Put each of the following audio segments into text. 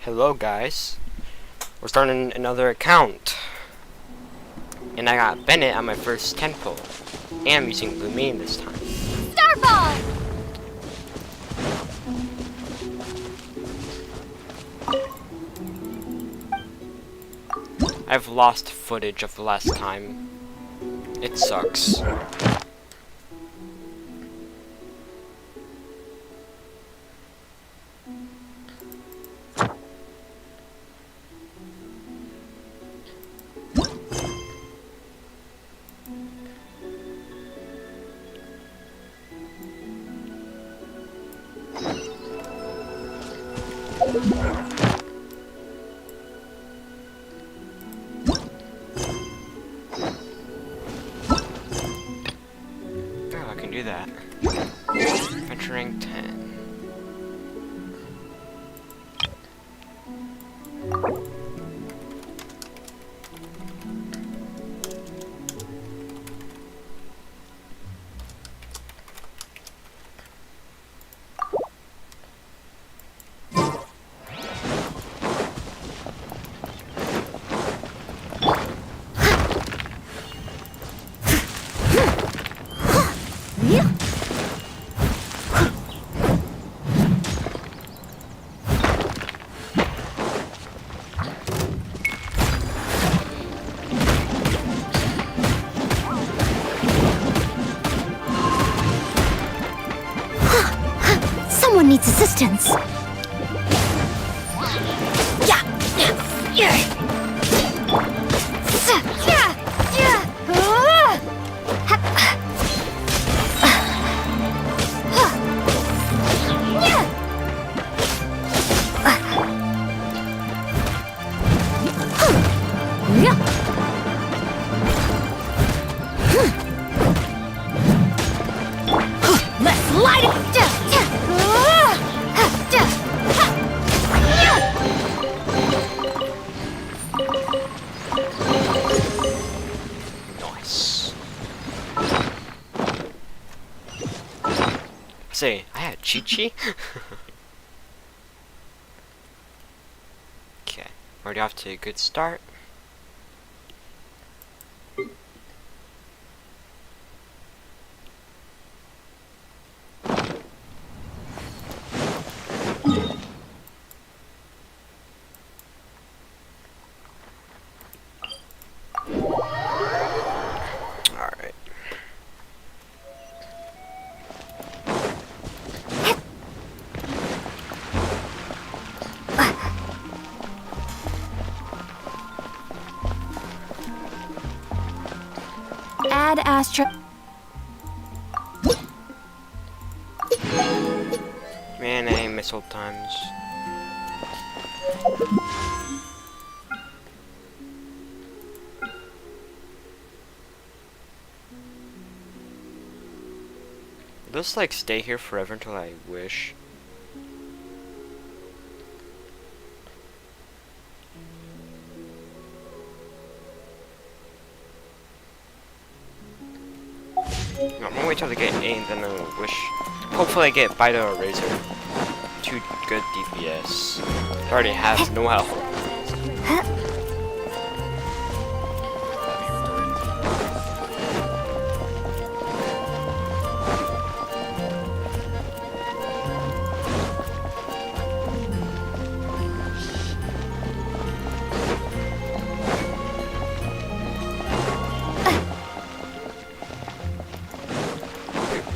Hello guys, we're starting another account, and I got Bennett on my first tempo, and I'm using Blue Main this time. Starball! I've lost footage of the last time. It sucks. Oh, I can do that. Venturing 10. Someone needs assistance. Let's light it! Nice. Say, I had Chi-Chi? Okay, already off to a good start. Alright. Add Astro. Man, I miss old times. Will this like stay here forever until I wish? No, I'm gonna wait till I get A and then I wish. Hopefully I get Bite or Razor. 2 good DPS. I already have no health.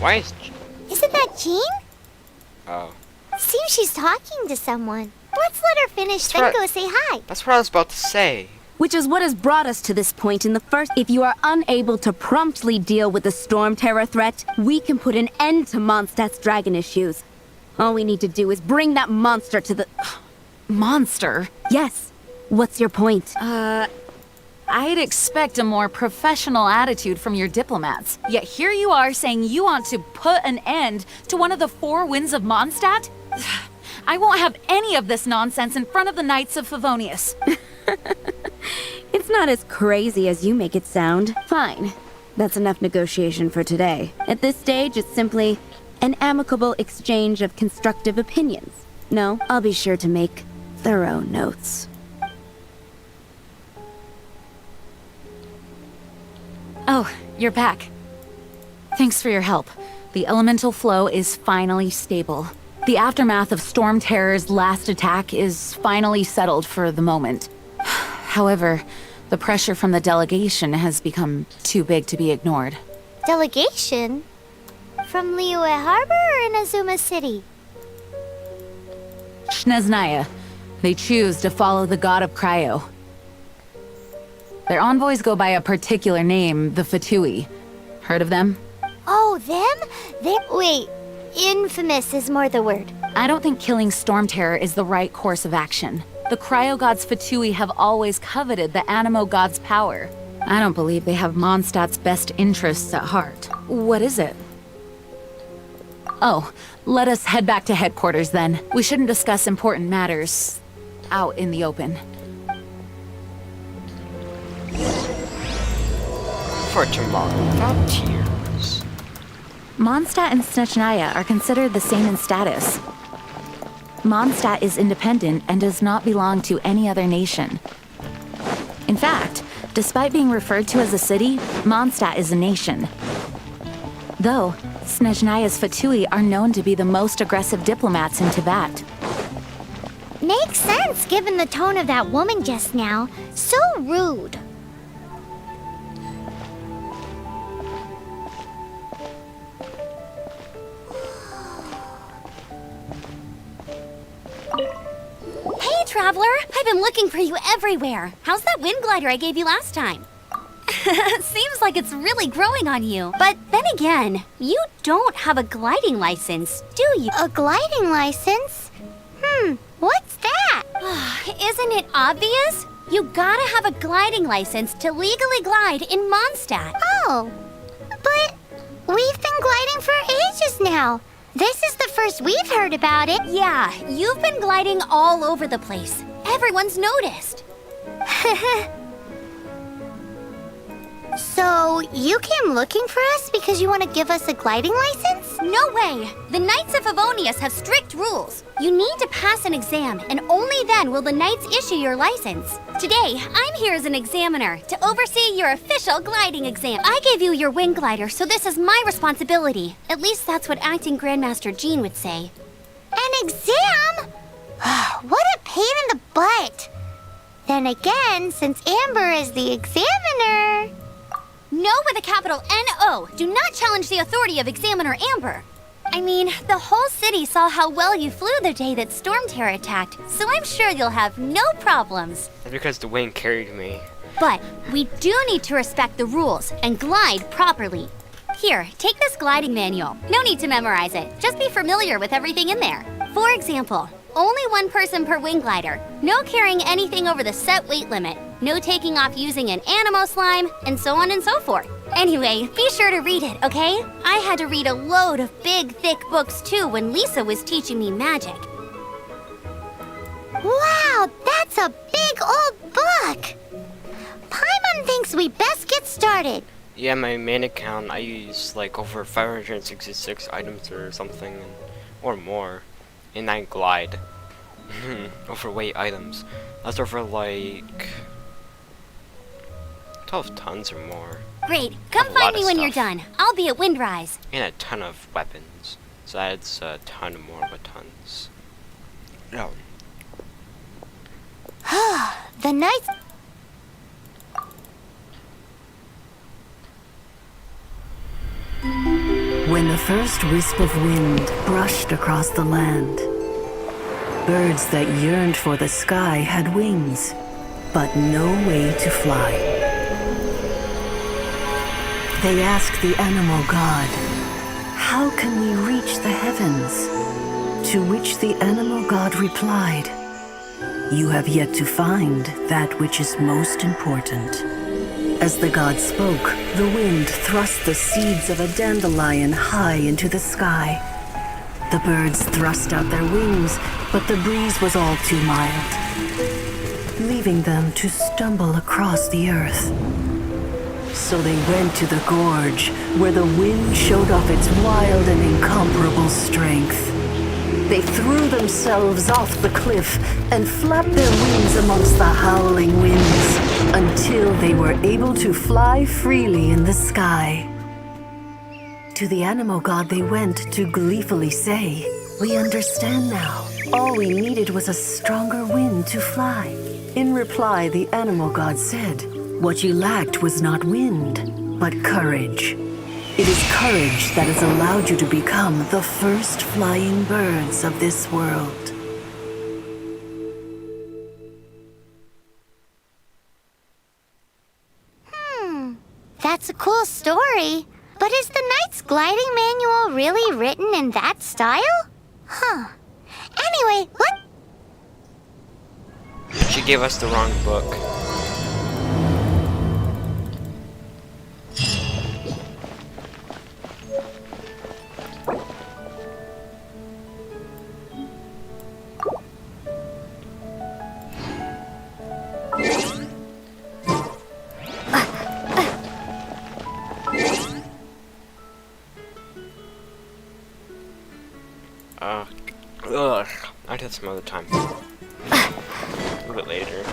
Why is... Isn't that Jean? Oh. Seems she's talking to someone. Let's let her finish, That's then right. go say hi. That's what I was about to say. Which is what has brought us to this point in the first. If you are unable to promptly deal with the Storm Terror threat, we can put an end to Mondstadt's dragon issues. All we need to do is bring that monster to the... Monster? Yes. What's your point? I'd expect a more professional attitude from your diplomats. Yet here you are saying you want to put an end to one of the 4 winds of Mondstadt? I won't have any of this nonsense in front of the Knights of Favonius. It's not as crazy as you make it sound. Fine. That's enough negotiation for today. At this stage, it's simply an amicable exchange of constructive opinions. No, I'll be sure to make their own notes. Oh, you're back. Thanks for your help. The elemental flow is finally stable. The aftermath of Storm Terror's last attack is finally settled for the moment. However, the pressure from the delegation has become too big to be ignored. Delegation? From Liyue Harbor or Inazuma City? Shneznaya. They choose to follow the god of Cryo. Their envoys go by a particular name, the Fatui. Heard of them? Oh, them? Wait, infamous is more the word. I don't think killing Storm Terror is the right course of action. The Cryo God's Fatui have always coveted the Animo God's power. I don't believe they have Mondstadt's best interests at heart. What is it? Oh, let us head back to headquarters then. We shouldn't discuss important matters out in the open. For tomorrow, without tears. Mondstadt and Snezhnaya are considered the same in status. Mondstadt is independent and does not belong to any other nation. In fact, despite being referred to as a city, Mondstadt is a nation. Though, Snezhnaya's Fatui are known to be the most aggressive diplomats in Tibet. Makes sense given the tone of that woman just now. So rude. Hey, Traveler! I've been looking for you everywhere. How's that wind glider I gave you last time? Seems like it's really growing on you. But then again, you don't have a gliding license, do you? A gliding license? What's that? Isn't it obvious? You gotta have a gliding license to legally glide in Mondstadt. Oh, but we've been gliding for ages now. This is the first we've heard about it. Yeah, you've been gliding all over the place. Everyone's noticed. So, you came looking for us because you want to give us a gliding license? No way! The Knights of Favonius have strict rules. You need to pass an exam, and only then will the Knights issue your license. Today, I'm here as an examiner to oversee your official gliding exam. I gave you your wing glider, so this is my responsibility. At least that's what Acting Grandmaster Jean would say. An exam? What a pain in the butt. Then again, since Amber is the examiner... No with a capital N-O. Do not challenge the authority of Examiner Amber. I mean, the whole city saw how well you flew the day that Storm Terror attacked, so I'm sure you'll have no problems. That's because the wind carried me. But we do need to respect the rules and glide properly. Here, take this gliding manual. No need to memorize it. Just be familiar with everything in there. For example, only one person per wing glider. No carrying anything over the set weight limit. No taking off using an animo slime, and so on and so forth. Anyway, be sure to read it, okay? I had to read a load of big, thick books too when Lisa was teaching me magic. Wow, that's a big old book! Paimon thinks we best get started. Yeah, my main account, I use like over 566 items or something, or more. And I glide. Overweight items. That's over like 12 tons or more. Great, come A lot find of me when you're stuff. done. I'll be at Windrise. And a ton of weapons. So that's a ton more buttons. No. The Knights... When the first wisp of wind brushed across the land, birds that yearned for the sky had wings, but no way to fly. They asked the animal god, "How can we reach the heavens?" To which the animal god replied, "You have yet to find that which is most important." As the god spoke, the wind thrust the seeds of a dandelion high into the sky. The birds thrust out their wings, but the breeze was all too mild, leaving them to stumble across the earth. So they went to the gorge, where the wind showed off its wild and incomparable strength. They threw themselves off the cliff and flapped their wings amongst the howling winds until they were able to fly freely in the sky. To the animal god they went to gleefully say, "We understand now. All we needed was a stronger wind to fly." In reply, the animal god said, "What you lacked was not wind, but courage. It is courage that has allowed you to become the first flying birds of this world." That's a cool story. But is the Knight's gliding manual really written in that style? Huh. Anyway, what? She gave us the wrong book. I'll do that some other time. A little bit later.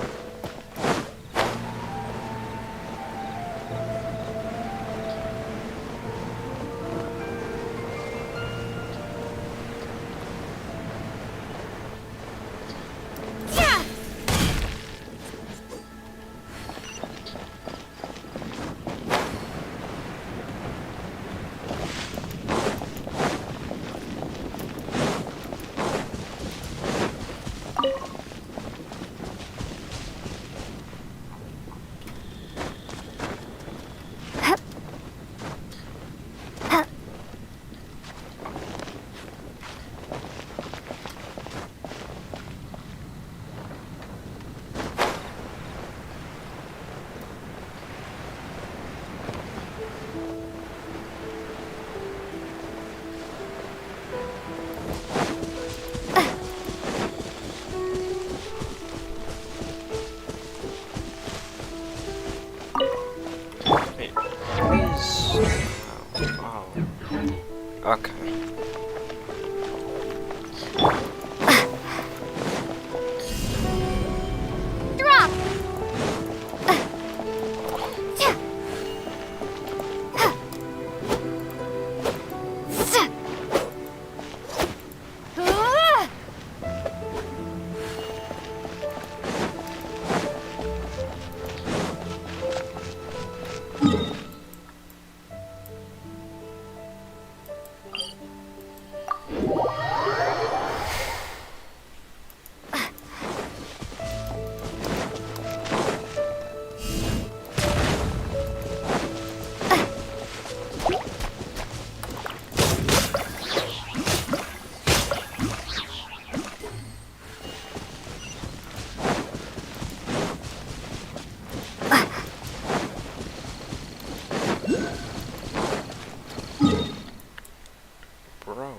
Okay. Drop! Bro.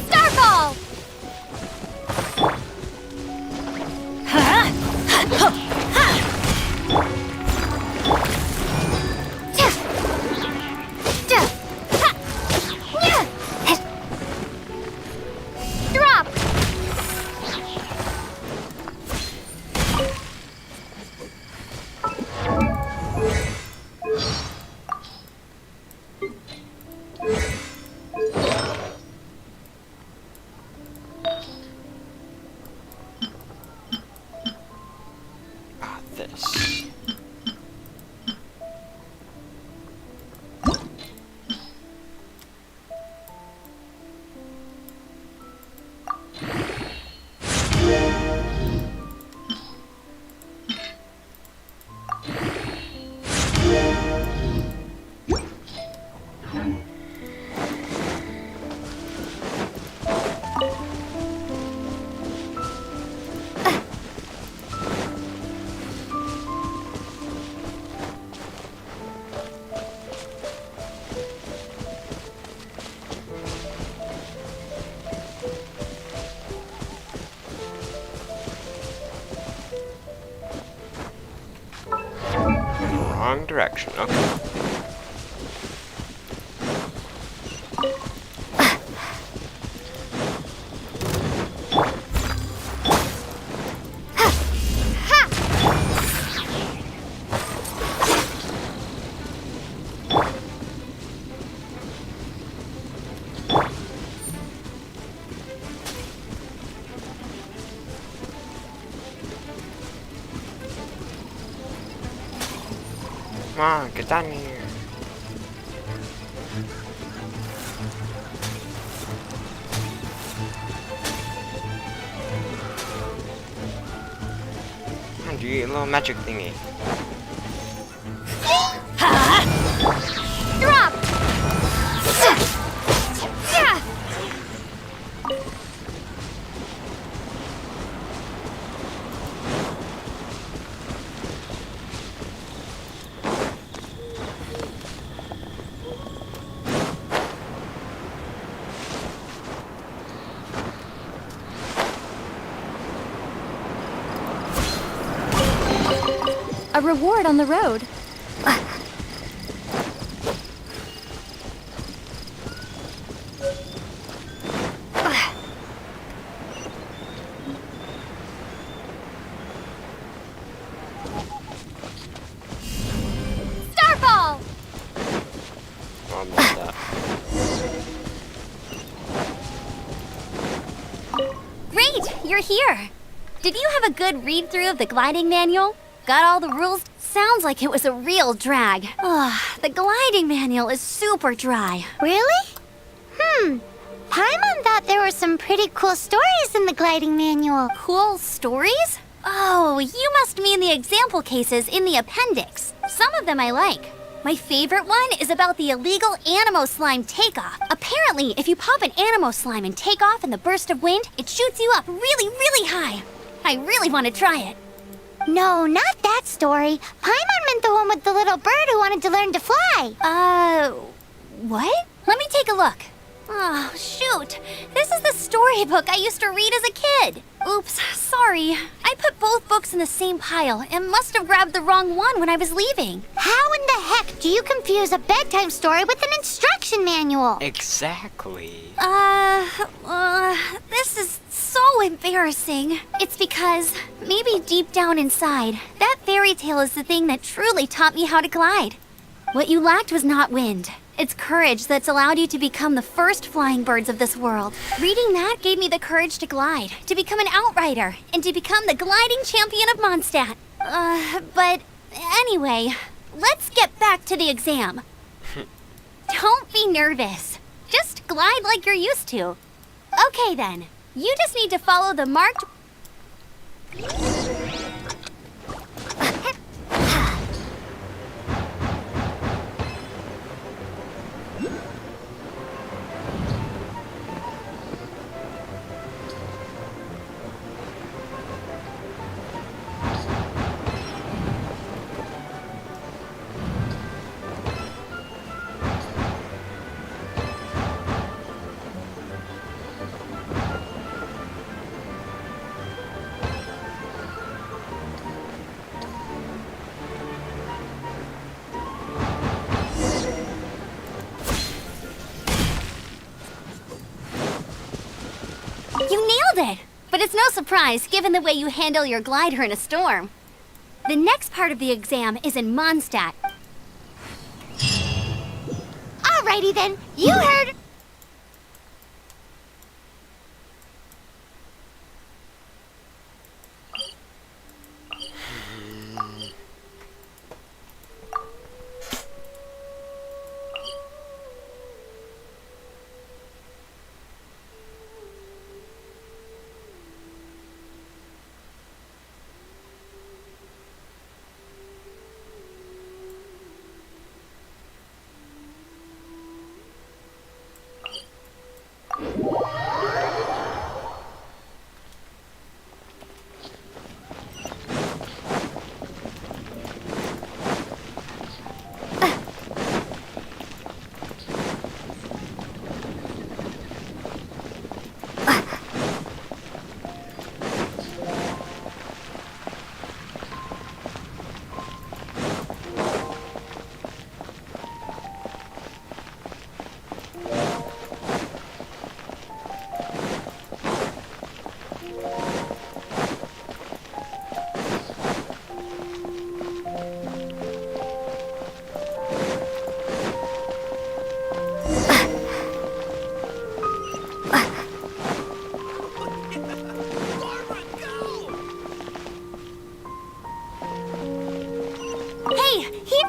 Starfall! Drop! This. Wrong direction. Okay. Come on, get down here. Come on, do your little magic thingy. Drop! Yeah! A reward on the road. Starfall! Oh, I missed that. Great, you're here. Did you have a good read through of the gliding manual? Got all the rules? Sounds like it was a real drag. Ugh, the gliding manual is super dry. Really? Paimon thought there were some pretty cool stories in the gliding manual. Cool stories? Oh, you must mean the example cases in the appendix. Some of them I like. My favorite one is about the illegal Animo Slime takeoff. Apparently, if you pop an Animo Slime and take off in the burst of wind, it shoots you up really, really high. I really want to try it. No, not that story. Paimon meant the one with the little bird who wanted to learn to fly. What? Let me take a look. Oh, shoot. This is the storybook I used to read as a kid. Oops, sorry. I put both books in the same pile and must have grabbed the wrong one when I was leaving. How in the heck do you confuse a bedtime story with an instruction manual? Exactly. This is so embarrassing. It's because, maybe deep down inside, that fairy tale is the thing that truly taught me how to glide. What you lacked was not wind. It's courage that's allowed you to become the first flying birds of this world. Reading that gave me the courage to glide, to become an outrider, and to become the gliding champion of Mondstadt. But anyway, let's get back to the exam. Don't be nervous. Just glide like you're used to. Okay then, you just need to follow the marked... You nailed it! But it's no surprise, given the way you handle your glider in a storm. The next part of the exam is in Mondstadt. Alrighty then, you heard...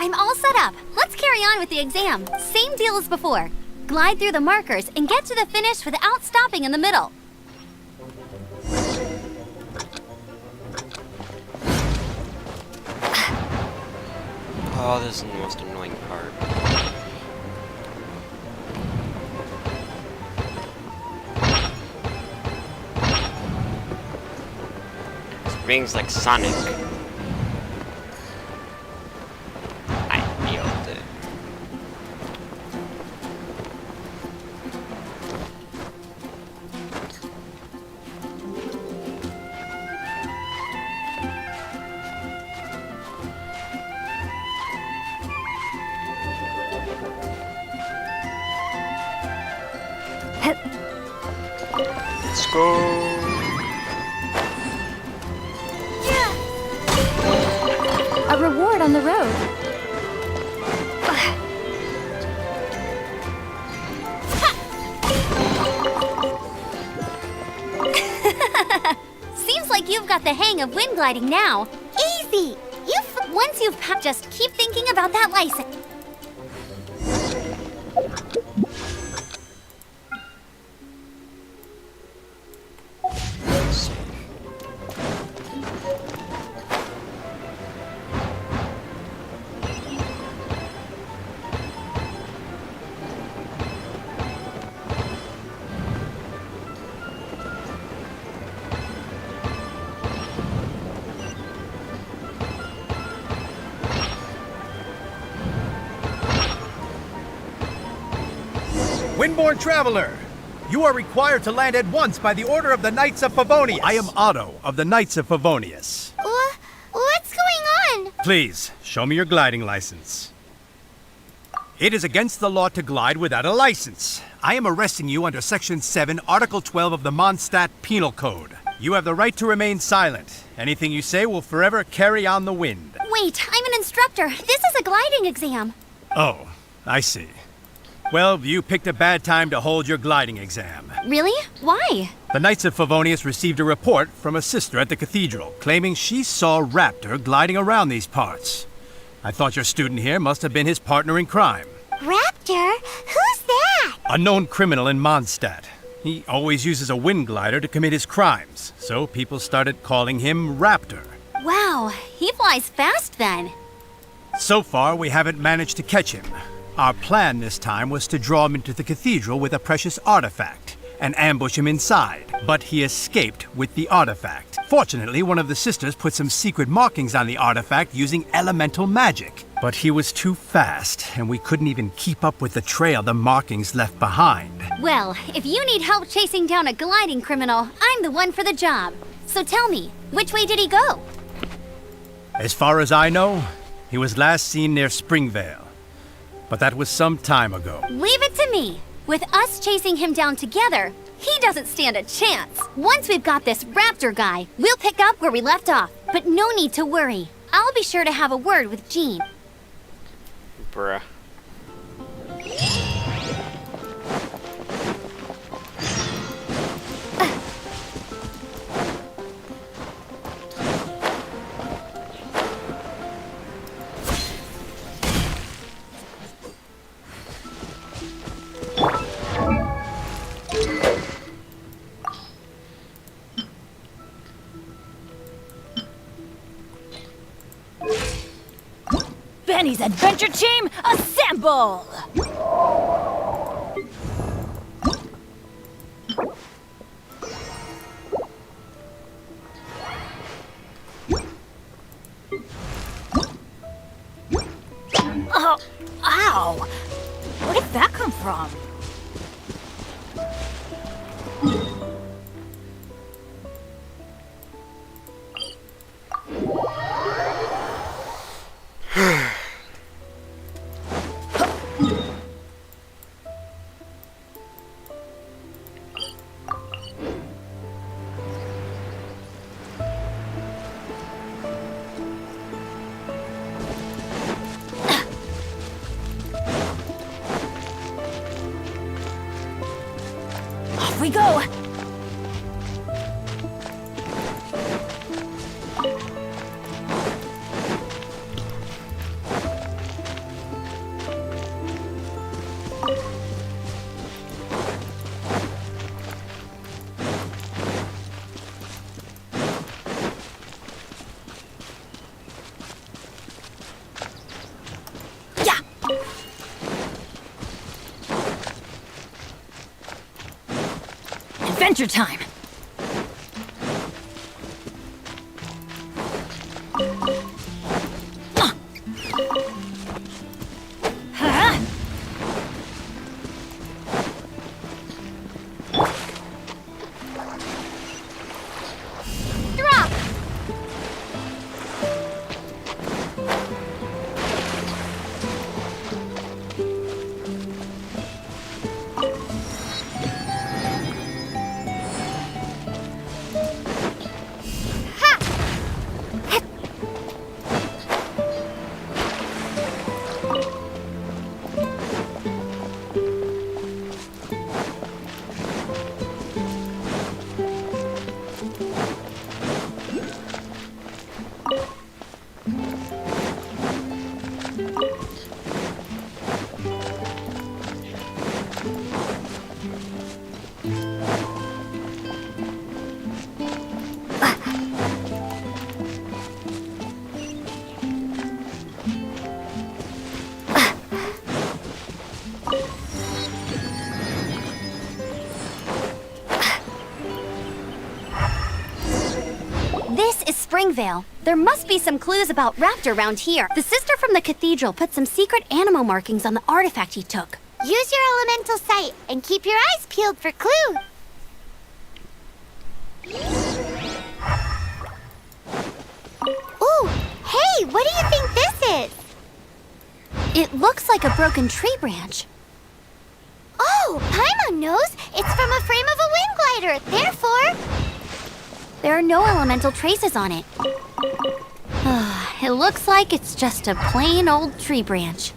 I'm all set up. Let's carry on with the exam. Same deal as before. Glide through the markers and get to the finish without stopping in the middle. Oh, this is the most annoying part. Rings like Sonic. I nailed it. Let's go. A reward on the road. Seems like you've got the hang of wind gliding now. Easy! Once you've just keep thinking about that license. Windborne traveler, you are required to land at once by the order of the Knights of Favonius. I am Otto of the Knights of Favonius. What's going on? Please, show me your gliding license. It is against the law to glide without a license. I am arresting you under Section 7, Article 12 of the Mondstadt Penal Code. You have the right to remain silent. Anything you say will forever carry on the wind. Wait, I'm an instructor. This is a gliding exam. Oh, I see. Well, you picked a bad time to hold your gliding exam. Really? Why? The Knights of Favonius received a report from a sister at the cathedral claiming she saw Raptor gliding around these parts. I thought your student here must have been his partner in crime. Raptor? Who's that? A known criminal in Mondstadt. He always uses a wind glider to commit his crimes, so people started calling him Raptor. Wow, he flies fast then. So far, we haven't managed to catch him. Our plan this time was to draw him into the cathedral with a precious artifact and ambush him inside, but he escaped with the artifact. Fortunately, one of the sisters put some secret markings on the artifact using elemental magic. But he was too fast, and we couldn't even keep up with the trail the markings left behind. Well, if you need help chasing down a gliding criminal, I'm the one for the job. So tell me, which way did he go? As far as I know, he was last seen near Springvale. But that was some time ago. Leave it to me. With us chasing him down together, he doesn't stand a chance. Once we've got this Raptor guy, we'll pick up where we left off. But no need to worry. I'll be sure to have a word with Jean. Bruh. Benny's adventure team, assemble! Oh, ow! Where did that come from? Off we go! your time. Drop! This is Springvale. There must be some clues about Raptor around here. The sister from the cathedral put some secret animal markings on the artifact he took. Use your elemental sight and keep your eyes peeled for clues. Ooh, hey, what do you think this is? It looks like a broken tree branch. Oh, Paimon knows. It's from a frame of a wind glider. Therefore, There are no elemental traces on it. It looks like it's just a plain old tree branch.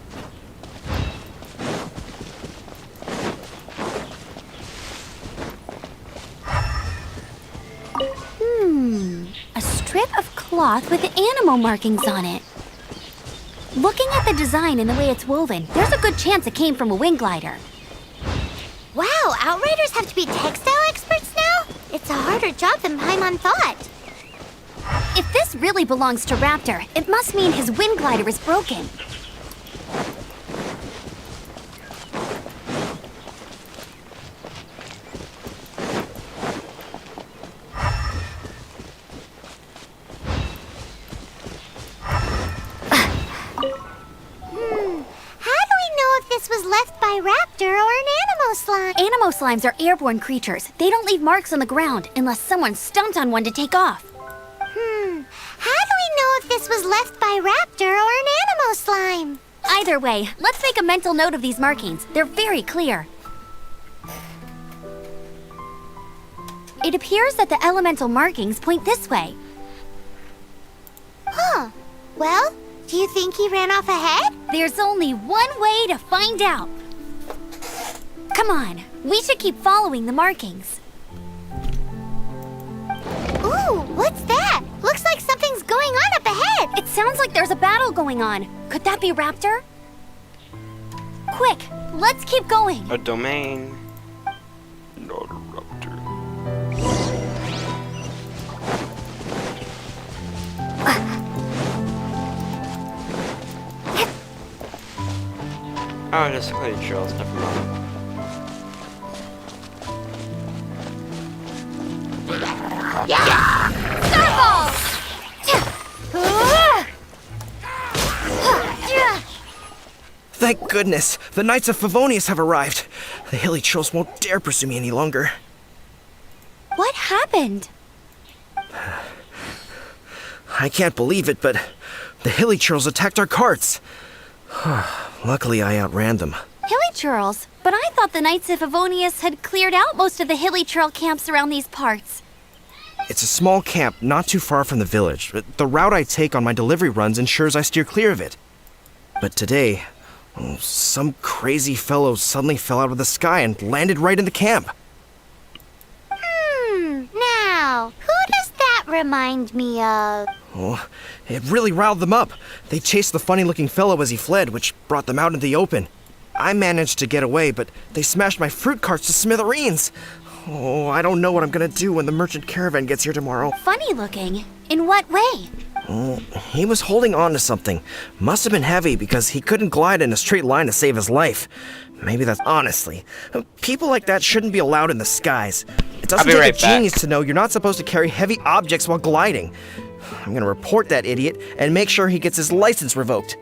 A strip of cloth with animal markings on it. Looking at the design and the way it's woven, there's a good chance it came from a wind glider. wow, Outriders have to be textile experts now? It's a harder job than Paimon thought. If this really belongs to Raptor, it must mean his wind glider is broken. How do we know if this was left by Raptor or an animal slime? Animo slimes are airborne creatures. They don't leave marks on the ground unless someone stomped on one to take off. How do we know if this was left by Raptor or an animal slime? Either way, let's make a mental note of these markings. They're very clear. It appears that the elemental markings point this way. Huh. Well, do you think he ran off ahead? There's only one way to find out. Come on, we should keep following the markings. Ooh, what's that? Looks like something's going on up ahead. It sounds like there's a battle going on. Could that be Raptor? Quick, let's keep going. A domain. Not a raptor. Oh, just clay trails, never mind. Thank goodness! The Knights of Favonius have arrived! The hilly trolls won't dare pursue me any longer. What happened? I can't believe it, but the hilly trolls attacked our carts. Luckily, I outran them. Hilly churls? But I thought the Knights of Favonius had cleared out most of the hilly churl camps around these parts. It's a small camp not too far from the village. The route I take on my delivery runs ensures I steer clear of it. But today, some crazy fellow suddenly fell out of the sky and landed right in the camp. Now, who does that remind me of? Oh, it really riled them up. They chased the funny-looking fellow as he fled, which brought them out into the open. I managed to get away, but they smashed my fruit carts to smithereens. Oh, I don't know what I'm gonna do when the merchant caravan gets here tomorrow. Funny looking. In what way? Oh, he was holding on to something. Must have been heavy because he couldn't glide in a straight line to save his life. Maybe that's honestly. People like that shouldn't be allowed in the skies. It doesn't I'll be take right a back. genius to know you're not supposed to carry heavy objects while gliding. I'm gonna report that idiot and make sure he gets his license revoked.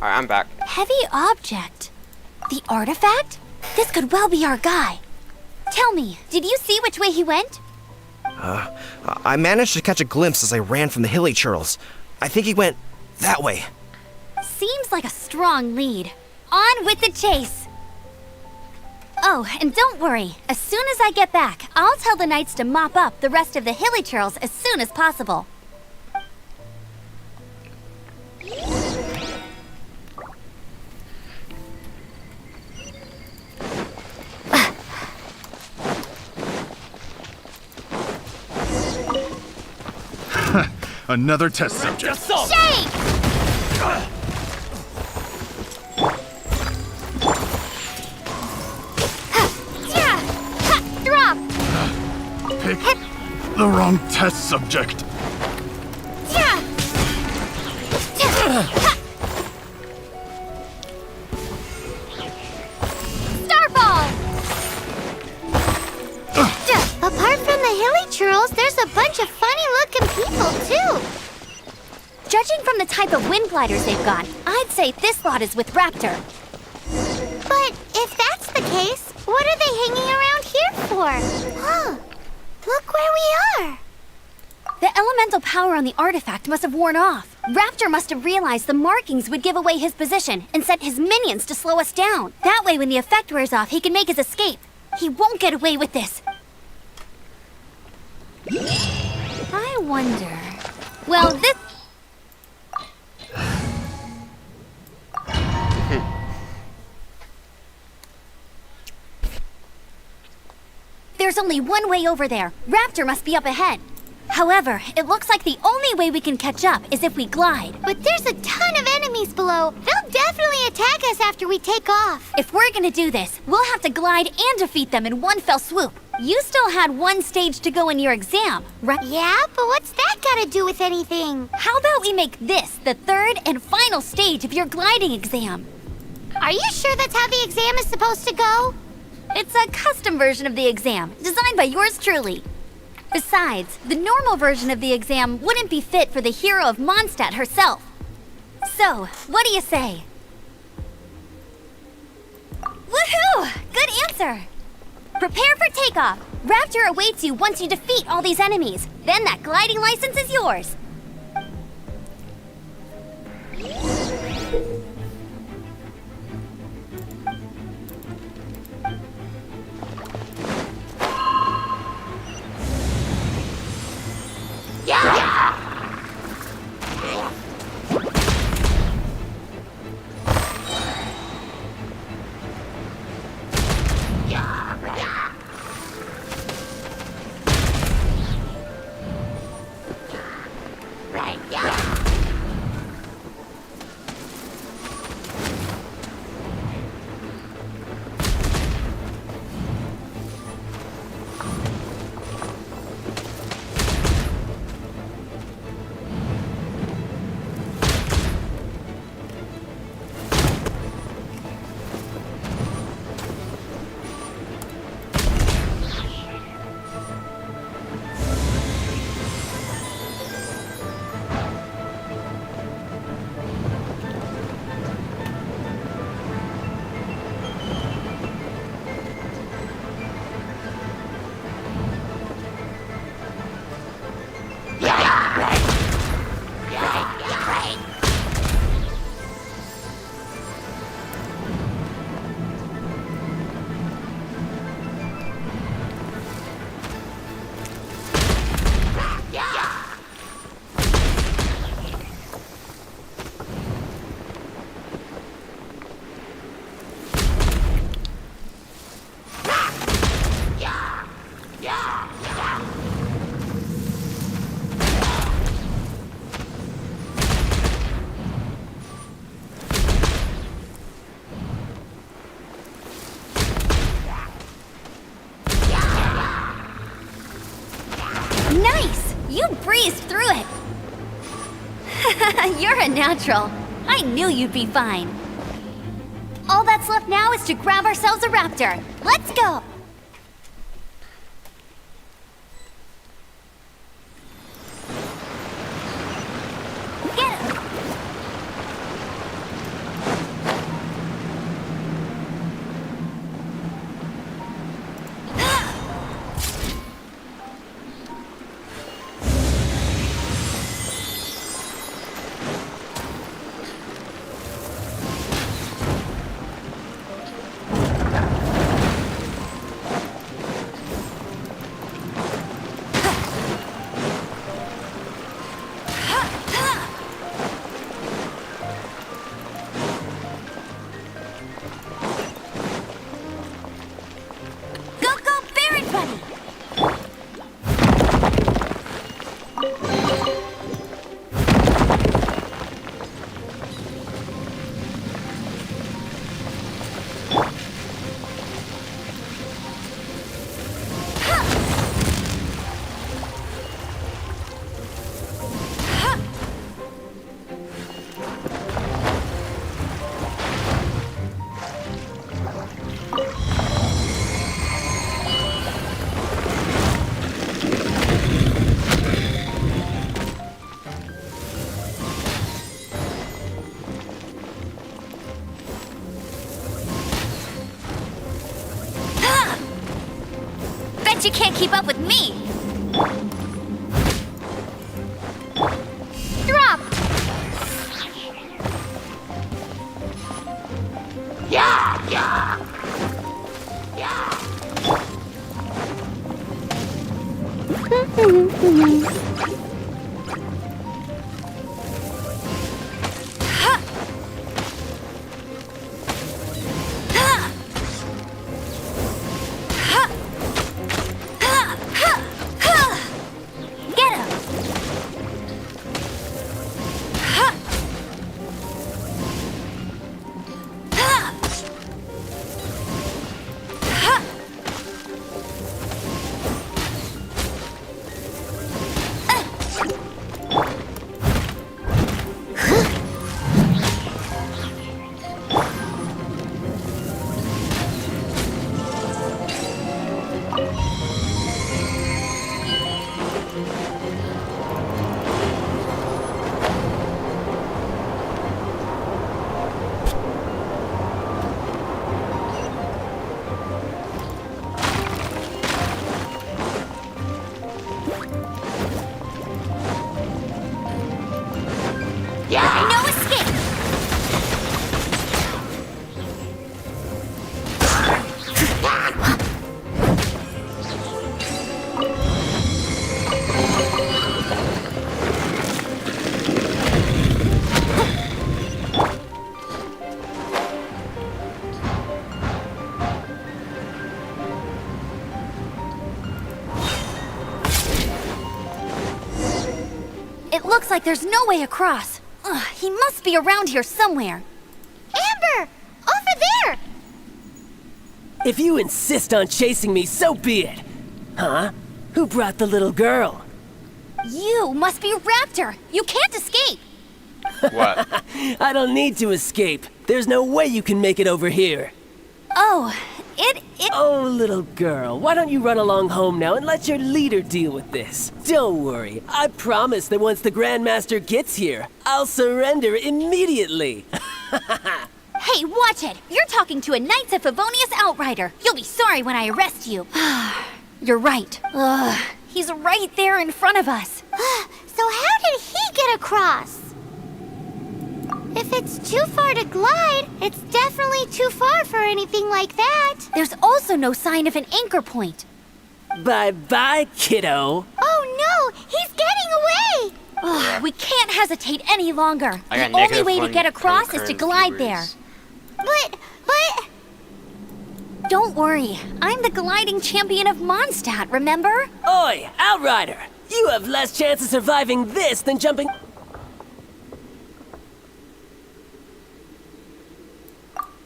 Alright, I'm back. Heavy object? The artifact? This could well be our guy. Tell me, did you see which way he went? I managed to catch a glimpse as I ran from the hilly churls. I think he went that way. Seems like a strong lead. On with the chase! Oh, and don't worry. As soon as I get back, I'll tell the knights to mop up the rest of the hilly churls as soon as possible. Another test subject. Shake! picked the wrong test subject. Starfall! Apart from the hilly churls, there's a bunch of funny-looking people, too. Judging from the type of wind gliders they've got, I'd say this lot is with Raptor. But if that's the case, what are they hanging around here for? Huh. Look where we are. The elemental power on the artifact must have worn off. Raptor must have realized the markings would give away his position and sent his minions to slow us down. That way, when the effect wears off, he can make his escape. He won't get away with this. I wonder... Well, this... There's only one way over there. Raptor must be up ahead. However, it looks like the only way we can catch up is if we glide. But there's a ton of enemies below. They'll definitely attack us after we take off. If we're gonna do this, we'll have to glide and defeat them in one fell swoop. You still had one stage to go in your exam, right? Yeah, but what's that got to do with anything? How about we make this the third and final stage of your gliding exam? Are you sure that's how the exam is supposed to go? It's a custom version of the exam, designed by yours truly. Besides, the normal version of the exam wouldn't be fit for the hero of Mondstadt herself. So, what do you say? Woohoo! Good answer! Prepare for takeoff. Raptor awaits you once you defeat all these enemies. Then that gliding license is yours. Nice! You breezed through it! You're a natural. I knew you'd be fine. All that's left now is to grab ourselves a raptor. Let's go! Get him! can't keep up with me! Drop! Get him! No escape! It looks like there's no way across. Ugh, he must be around here somewhere. Amber! Over there! If you insist on chasing me, so be it. Huh? Who brought the little girl? You must be Raptor! You can't escape! What? I don't need to escape. There's no way you can make it over here. Oh, Oh, little girl, why don't you run along home now and let your leader deal with this? Don't worry, I promise that once the Grandmaster gets here, I'll surrender immediately. Hey, watch it! You're talking to a Knights of Favonius outrider. You'll be sorry when I arrest you. You're right. Ugh, he's right there in front of us. So how did he get across? If it's too far to glide, it's definitely too far for anything like that. There's also no sign of an anchor point. Bye-bye, kiddo. Oh no, he's getting away! Ugh, we can't hesitate any longer. I got The only negative way to one get across is to concurrent glide viewers. there. But... Don't worry, I'm the gliding champion of Mondstadt, remember? Oi, outrider! You have less chance of surviving this than jumping...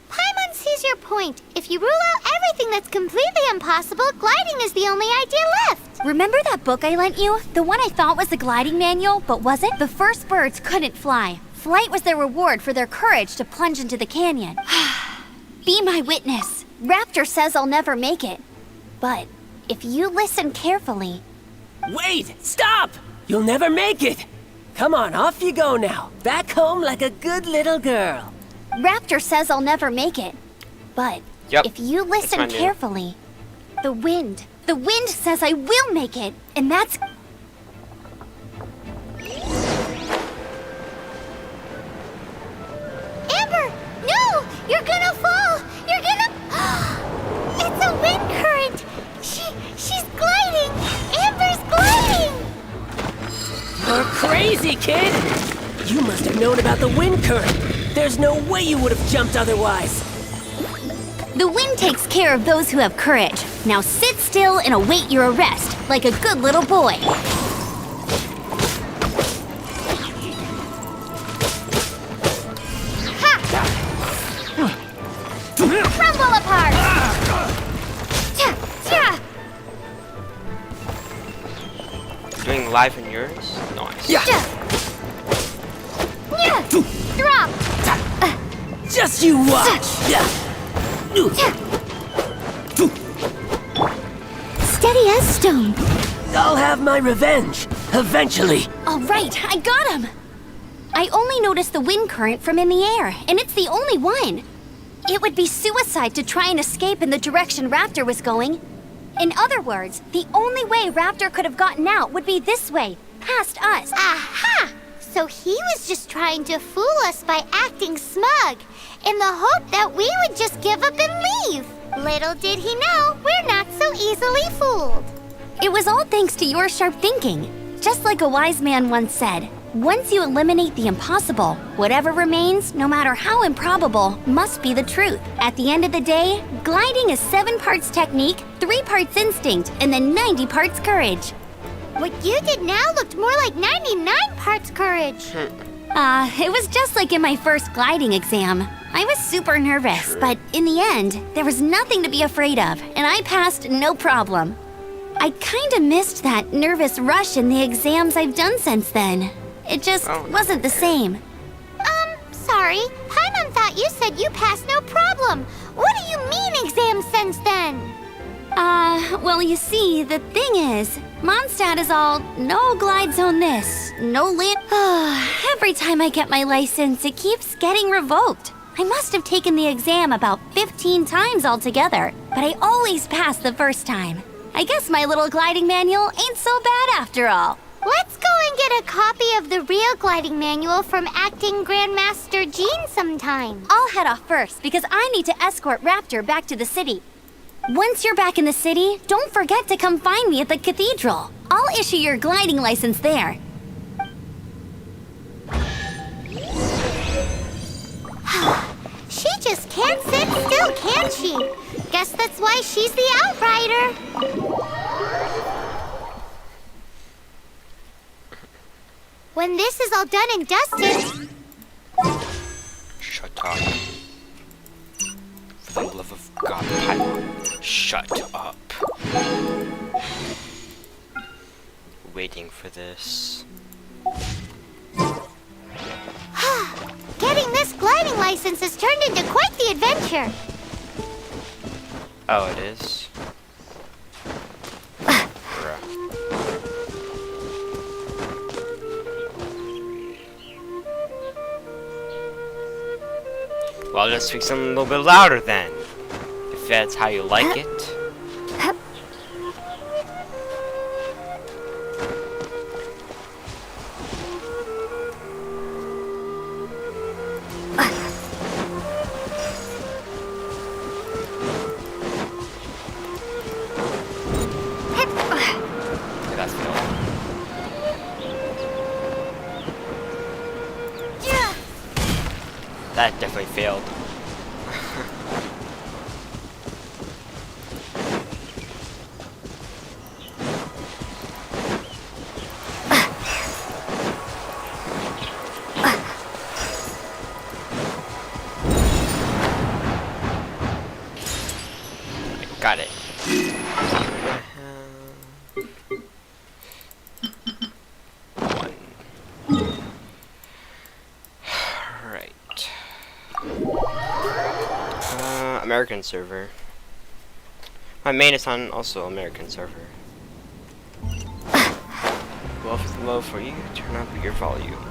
Paimon sees your point. If you rule out everything that's completely impossible, gliding is the only idea left. Remember that book I lent you? The one I thought was the gliding manual, but wasn't? The first birds couldn't fly. Flight was their reward for their courage to plunge into the canyon. Be my witness. Raptor says I'll never make it. But if you listen carefully... Wait! Stop! You'll never make it! Come on, off you go now. Back home like a good little girl. Raptor says I'll never make it. But if you listen manual. carefully, the wind says I will make it, and that's... Amber, no! You're gonna fall! You're gonna... It's a wind current! She's gliding! Amber's gliding! You're crazy, kid! You must have known about the wind current. There's no way you would have jumped otherwise. The wind takes care of those who have courage. Now sit still and await your arrest, like a good little boy. Ha! Crumble apart! Doing live in yours? Nice. Drop! Just you watch! Steady as stone. I'll have my revenge, eventually. All right, I got him! I only noticed the wind current from in the air, and it's the only one. It would be suicide to try and escape in the direction Raptor was going. In other words, the only way Raptor could have gotten out would be this way, past us. Aha! So he was just trying to fool us by acting smug, in the hope that we would just give up and leave. Little did he know, we're not so easily fooled. It was all thanks to your sharp thinking. Just like a wise man once said, once you eliminate the impossible, whatever remains, no matter how improbable, must be the truth. At the end of the day, gliding is 7 parts technique, 3 parts instinct, and then 90 parts courage. What you did now looked more like 99 parts courage. It was just like in my first gliding exam. I was super nervous, but in the end, there was nothing to be afraid of, and I passed no problem. I kinda missed that nervous rush in the exams I've done since then. It just wasn't the same. Sorry. Paimon thought you said you passed no problem. What do you mean exam since then? Well, you see, the thing is, Mondstadt is all no glide zone this, no land. Every time I get my license, it keeps getting revoked. I must have taken the exam about 15 times altogether, but I always pass the first time. I guess my little gliding manual ain't so bad after all. Let's go and get a copy of the real gliding manual from Acting Grandmaster Jean sometime. I'll head off first because I need to escort Raptor back to the city. Once you're back in the city, don't forget to come find me at the cathedral. I'll issue your gliding license there. She just can't sit still, can she? Guess that's why she's the outrider. When this is all done and dusted... Shut up. For the love of God, Paimon, shut up. Waiting for this. Getting this gliding license has turned into quite the adventure. Oh, it is? Bruh. Well, let's speak something a little bit louder then. If that's how you like it. That's good. That definitely failed. Got it. Right. American server. My main is on also American server. Well, if it's low for you, turn up your volume.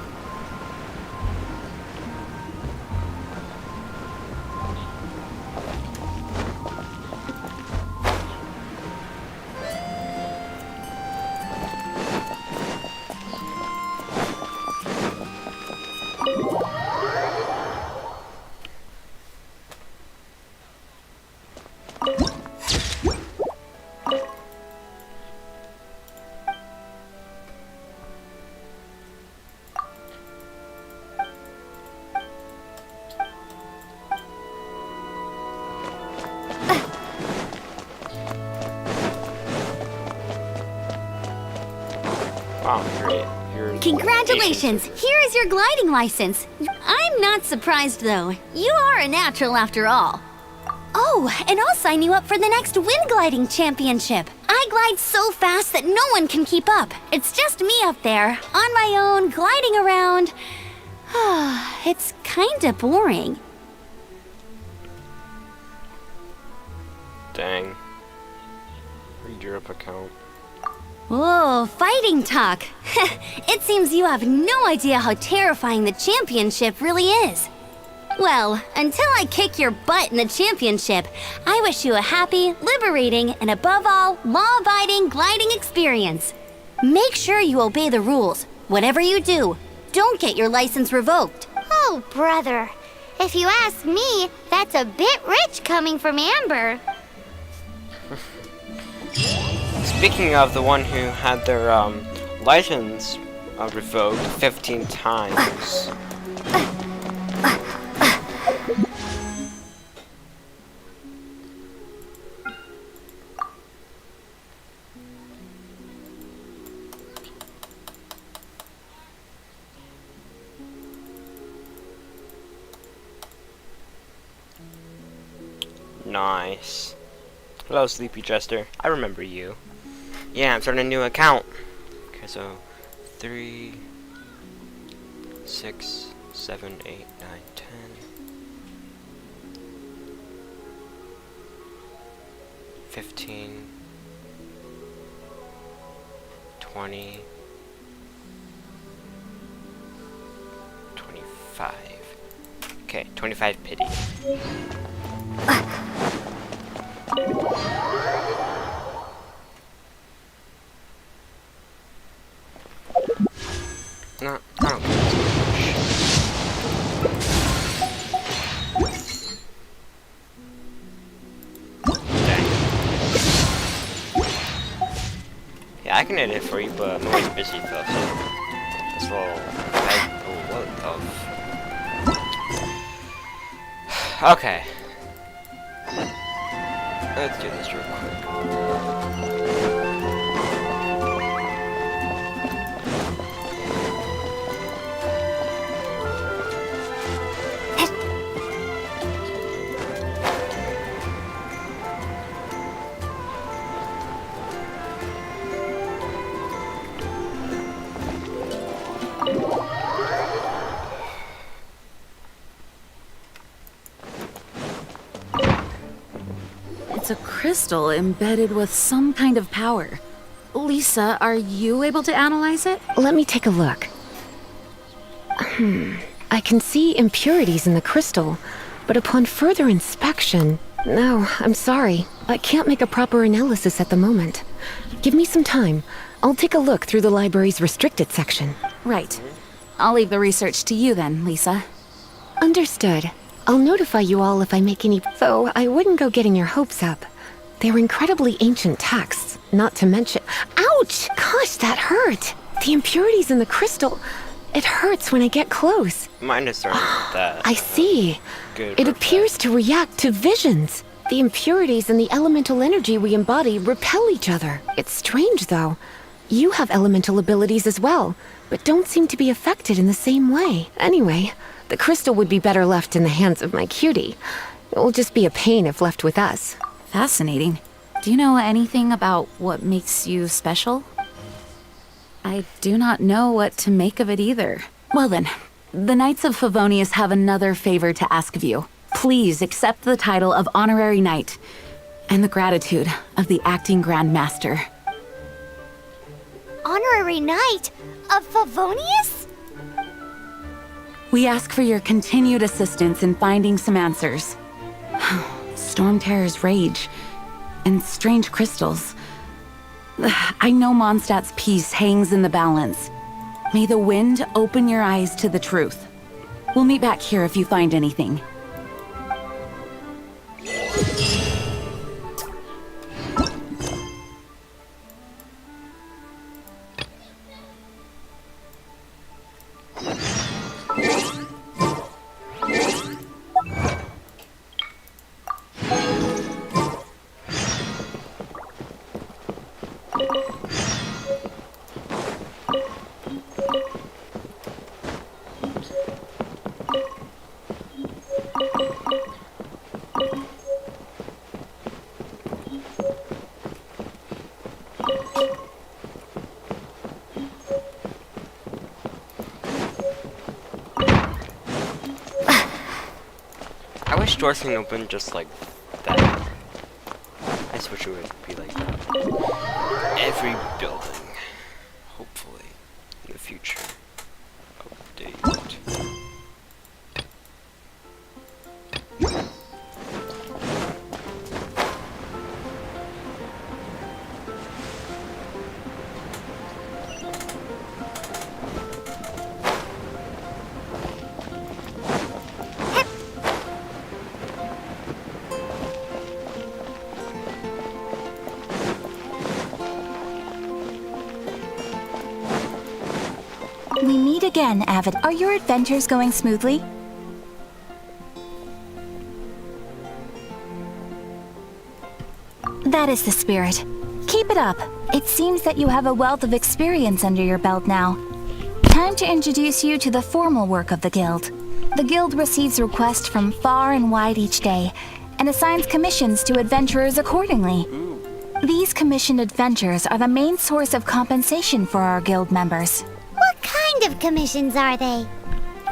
Wow, you're Congratulations! Here is your gliding license. I'm not surprised though. You are a natural after all. Oh, and I'll sign you up for the next wind gliding championship. I glide so fast that no one can keep up. It's just me up there, on my own, gliding around. It's kinda boring. Dang. Read your up account. Whoa, fighting talk. It seems you have no idea how terrifying the championship really is. Well, until I kick your butt in the championship, I wish you a happy, liberating, and above all, law-abiding gliding experience. Make sure you obey the rules. Whatever you do, don't get your license revoked. Oh, brother. If you ask me, that's a bit rich coming from Amber. Speaking of the one who had their license revoked 15 times. Nice. Hello, Sleepy Jester. I remember you. Yeah, I'm starting a new account. Okay, so 3, 6, 7, 8, 9, 10. 15, 20, 25. Okay, 25 pity. No, I don't care too much. Dang. Yeah, I can edit for you, but I'm always busy though, so that's all. Okay. Let's do this real quick. It's a crystal embedded with some kind of power. Lisa, are you able to analyze it? Let me take a look. I can see impurities in the crystal, but upon further inspection... No, I'm sorry. I can't make a proper analysis at the moment. Give me some time. I'll take a look through the library's restricted section. Right. I'll leave the research to you then, Lisa. Understood. I'll notify you all if I make any... Though I wouldn't go getting your hopes up. They're incredibly ancient texts, not to mention... Ouch! Gosh, that hurt! The impurities in the crystal... It hurts when I get close. Mine is starting with that. I see. Good. It appears to react to visions. The impurities and the elemental energy we embody repel each other. It's strange, though. You have elemental abilities as well, but don't seem to be affected in the same way. Anyway, the crystal would be better left in the hands of my cutie. It will just be a pain if left with us. Fascinating. Do you know anything about what makes you special? I do not know what to make of it either. Well then, the Knights of Favonius have another favor to ask of you. Please accept the title of Honorary Knight and the gratitude of the Acting Grand Master. Honorary Knight of Favonius? We ask for your continued assistance in finding some answers. Storm Terror's rage and strange crystals. I know Mondstadt's peace hangs in the balance. May the wind open your eyes to the truth. We'll meet back here if you find anything. I wish doors can open just like that. I just wish it would be like that. Every building. Hopefully. In the future. Update. again, Avid. Are your adventures going smoothly? That is the spirit. Keep it up. It seems that you have a wealth of experience under your belt now. Time to introduce you to the formal work of the Guild. The Guild receives requests from far and wide each day, and assigns commissions to adventurers accordingly. These commissioned adventures are the main source of compensation for our Guild members. What kind of commissions are they?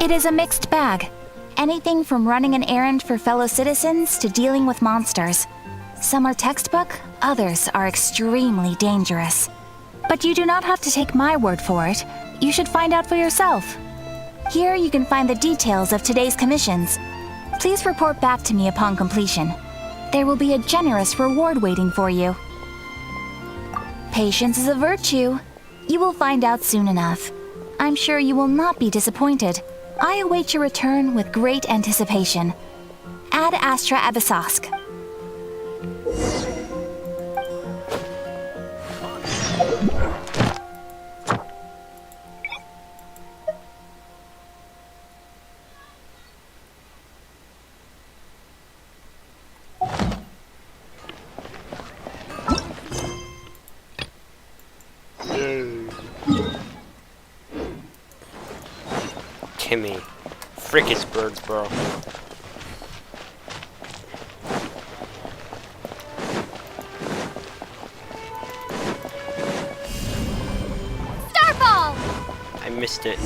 It is a mixed bag. Anything from running an errand for fellow citizens to dealing with monsters. Some are textbook, others are extremely dangerous. But you do not have to take my word for it. You should find out for yourself. Here you can find the details of today's commissions. Please report back to me upon completion. There will be a generous reward waiting for you. Patience is a virtue. You will find out soon enough. I'm sure you will not be disappointed. I await your return with great anticipation. Ad Astra Abyssosque. Timmy. Frick his birds, bro. Starfall! I missed it.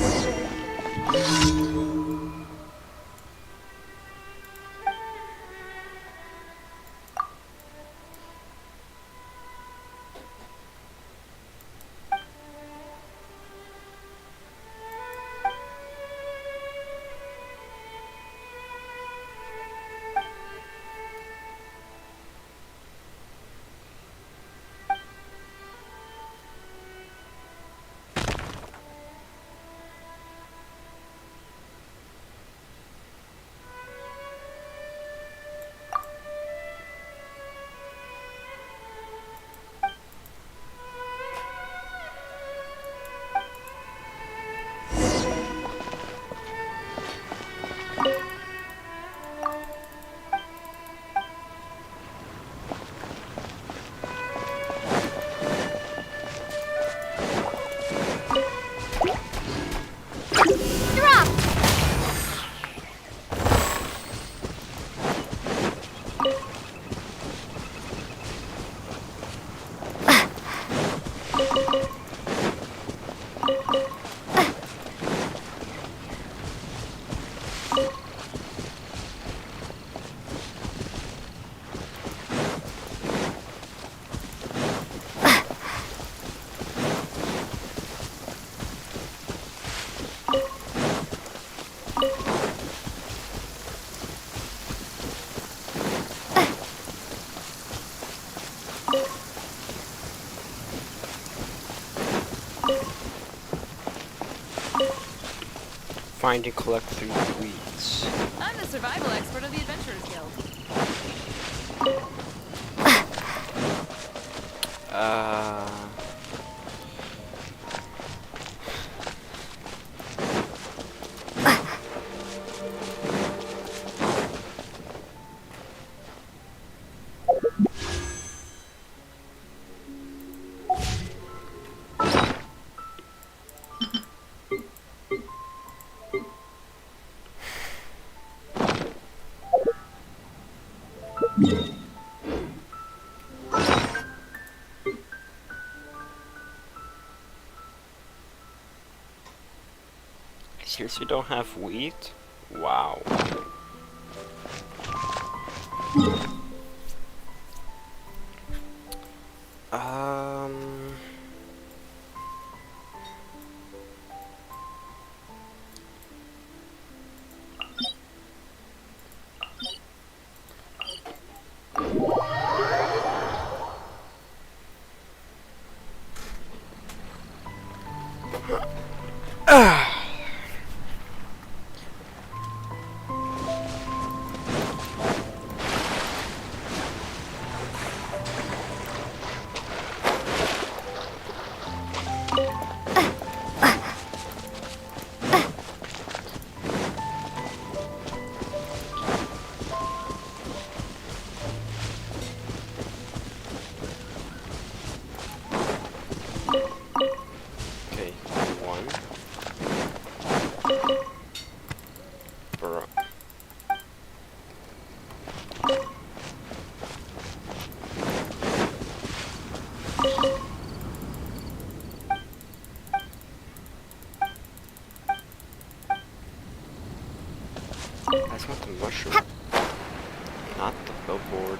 Find and collect 3 weeks. I'm the survival expert of the Adventurers Guild. Seriously don't have wheat? Wow. just want the mushroom, not the billboard.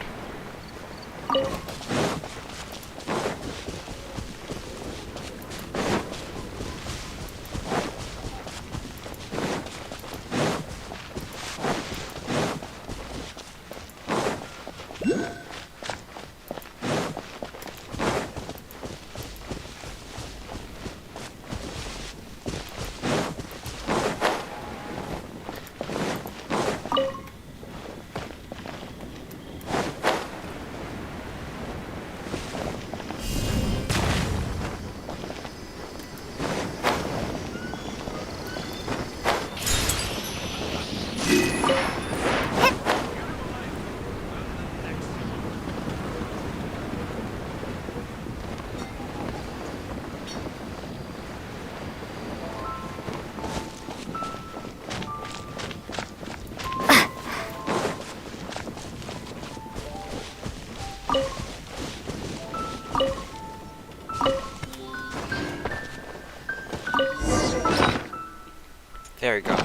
There we go.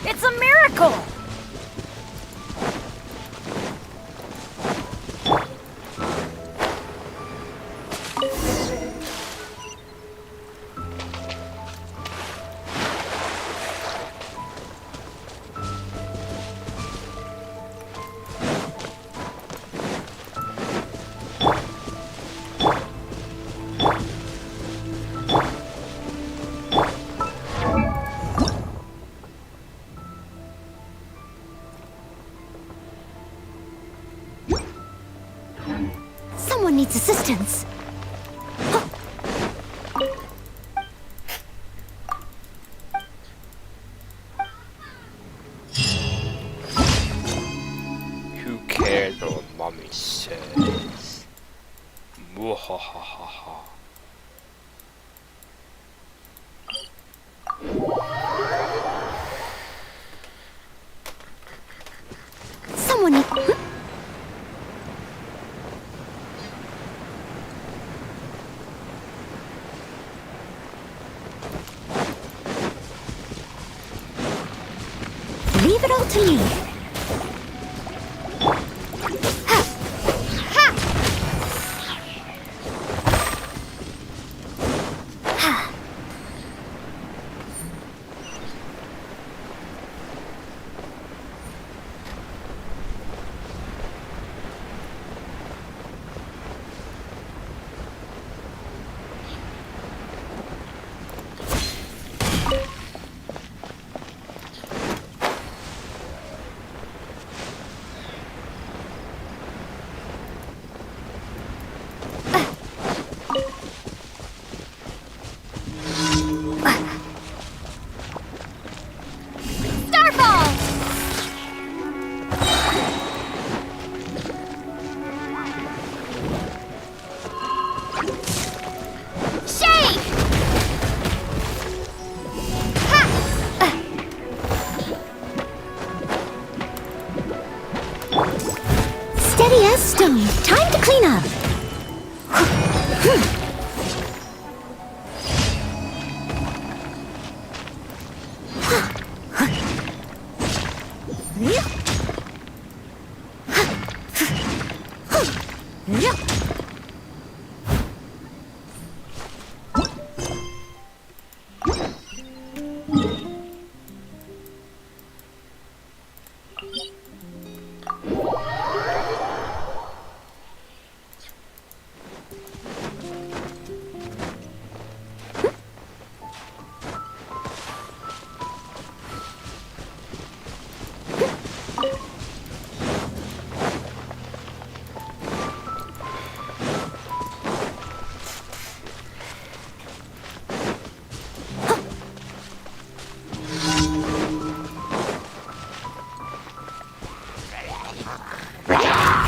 It's a miracle! Someone needs assistance. Who cares what mommy says? Mwahahaha. Someone needs... Leave it all to me. Steady as stone. Time to clean up.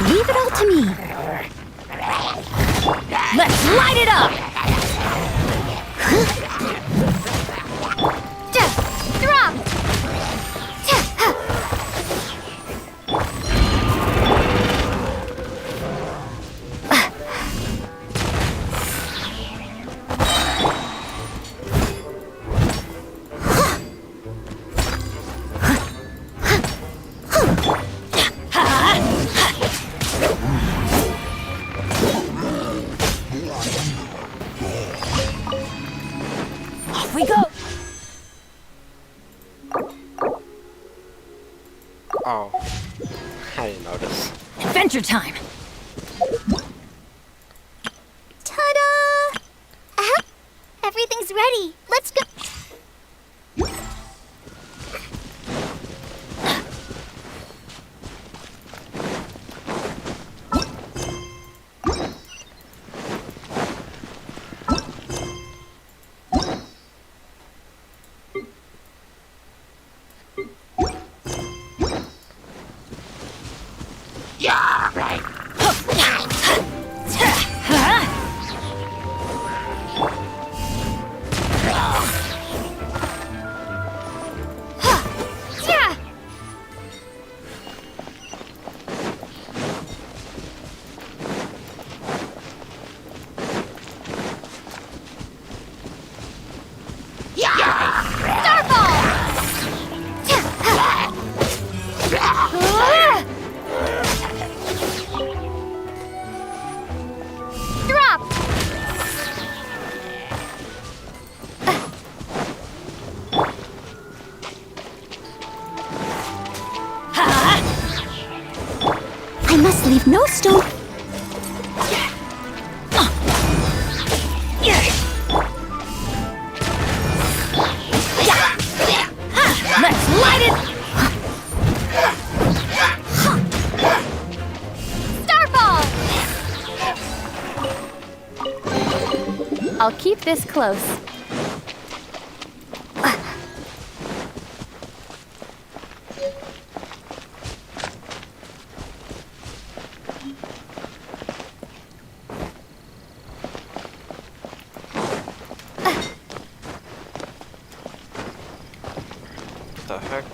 Leave it all to me. Let's light it up! Drop! Off we go! Oh, I didn't notice. Adventure time! Ta-da! Everything's ready. Let's go. Drop! I must leave no stone. Let's light it! Starball! I'll keep this close. The heck?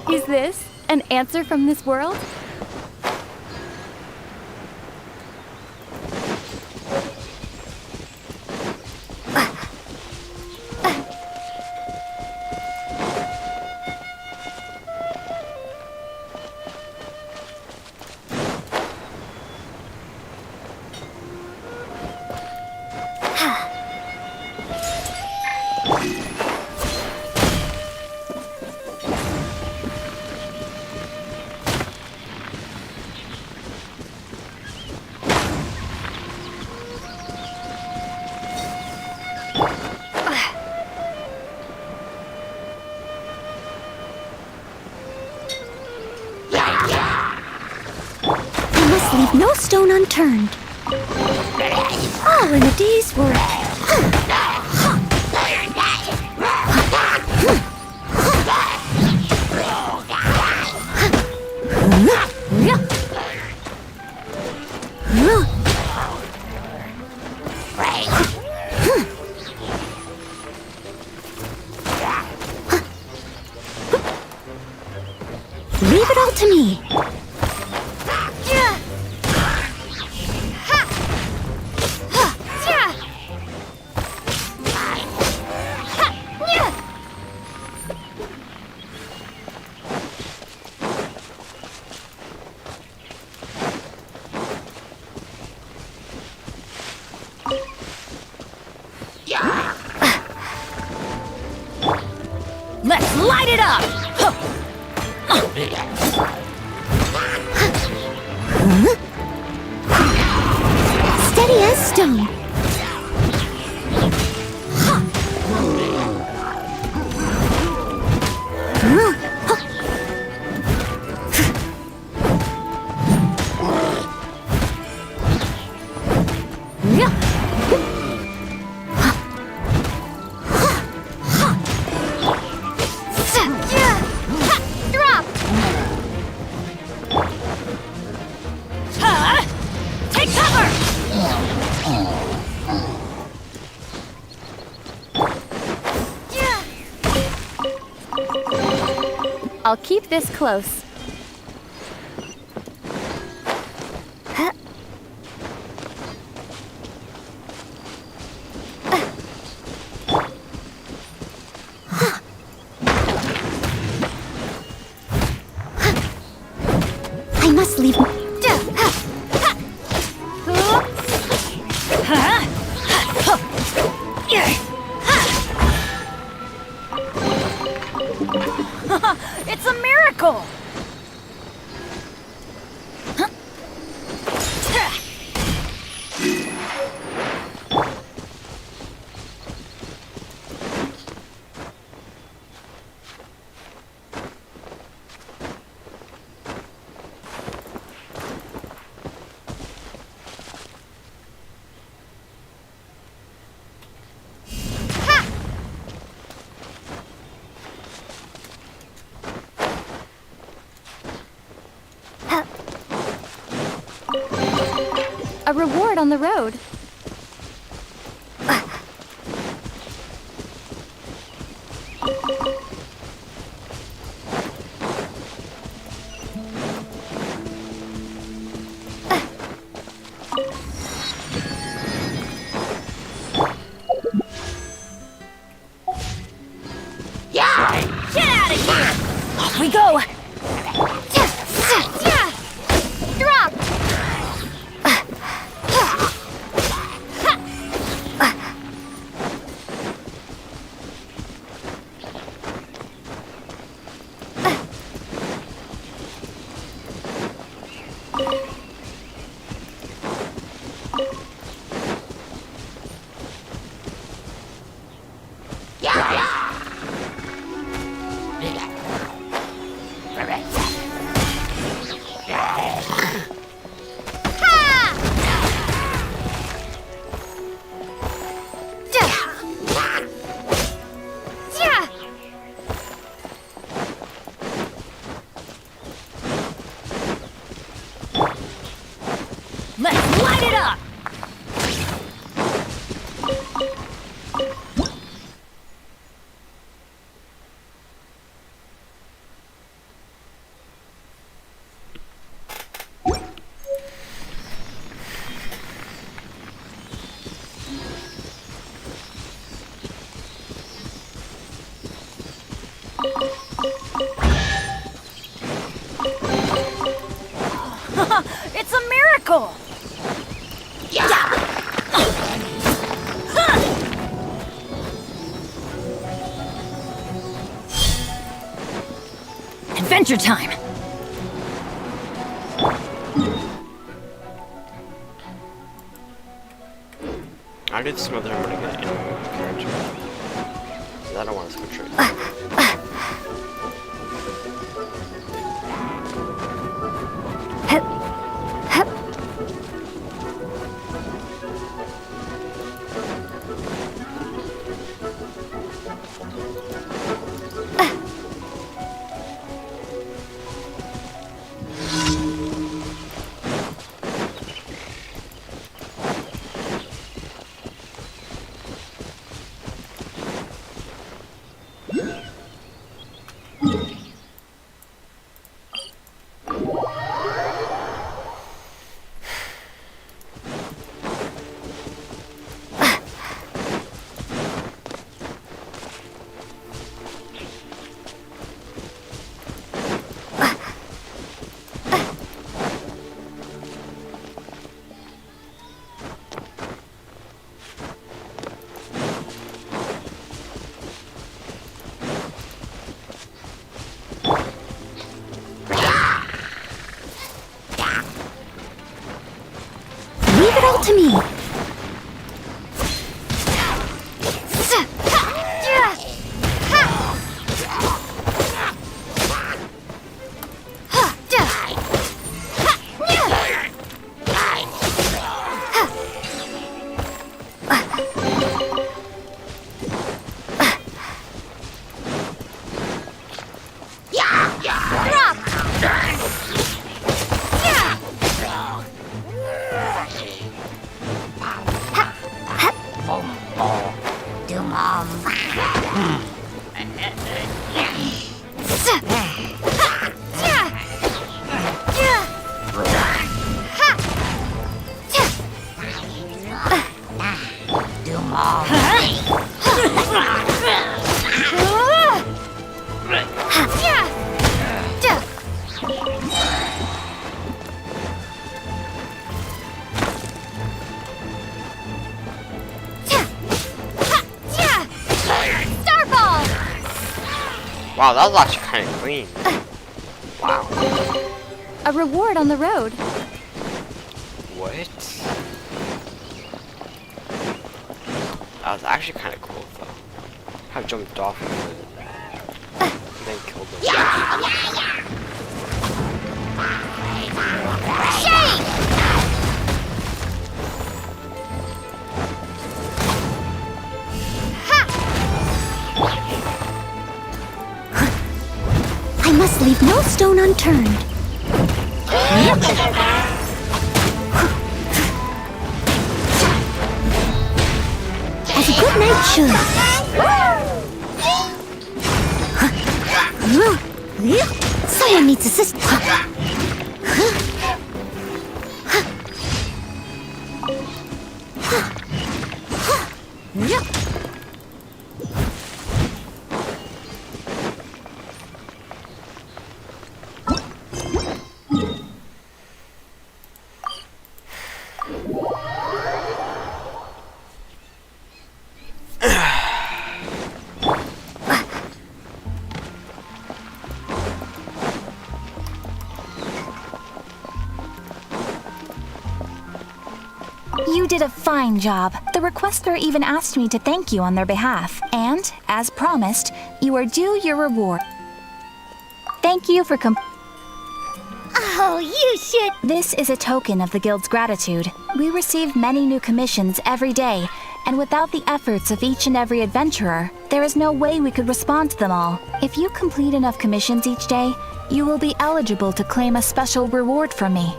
Is this an answer from this world? Leave no stone unturned. All in a day's work. Leave it all to me. Let's light it up! Steady as stone. Take cover! I'll keep this close. I must leave. It's a miracle! A reward on the road. we go! Drop! Let's light it up! It's a miracle! Adventure time! I did some other really good character. I don't want to switch it. Leave it all to me. Wow, that was actually kind of clean. Wow. A reward on the road. What? That was actually kind of cool, though. I jumped off of it. And then killed them. I must leave no stone unturned. As a good knight should. Someone needs assistance. You did a fine job. The requester even asked me to thank you on their behalf. And, as promised, you are due your reward. Thank you for Oh, you should. This is a token of the Guild's gratitude. We receive many new commissions every day, and without the efforts of each and every adventurer, there is no way we could respond to them all. If you complete enough commissions each day, you will be eligible to claim a special reward from me.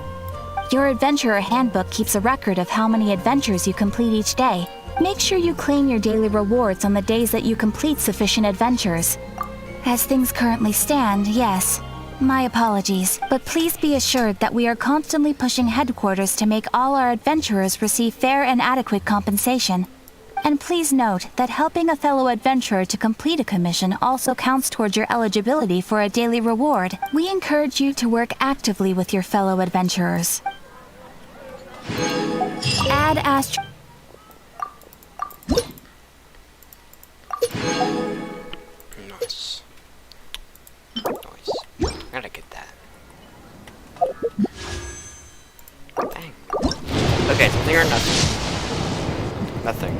Your adventurer handbook keeps a record of how many adventures you complete each day. Make sure you claim your daily rewards on the days that you complete sufficient adventures. As things currently stand, yes. My apologies, but please be assured that we are constantly pushing headquarters to make all our adventurers receive fair and adequate compensation. And please note that helping a fellow adventurer to complete a commission also counts towards your eligibility for a daily reward. We encourage you to work actively with your fellow adventurers. Add Astro... Nice. Nice. Gotta get that. Dang. Okay, something or nothing? Nothing.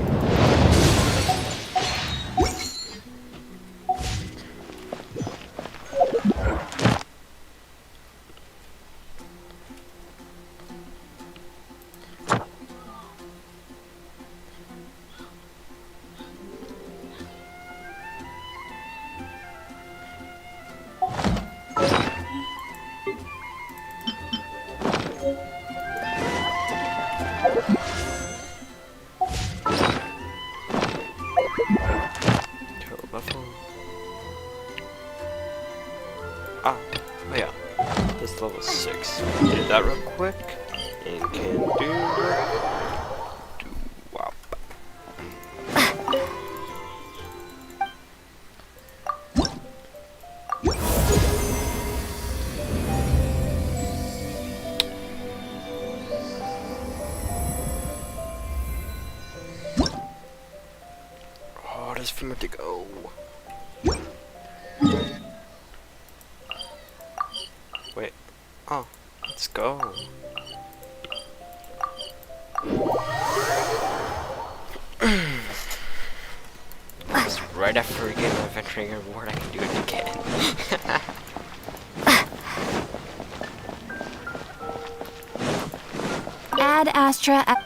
Oh yeah, this level 6. Did that real quick, and can do wow. Oh, there's from where to go. Wait. Oh, let's go. Just right after we get an adventuring reward, I can do it again. Add Astra...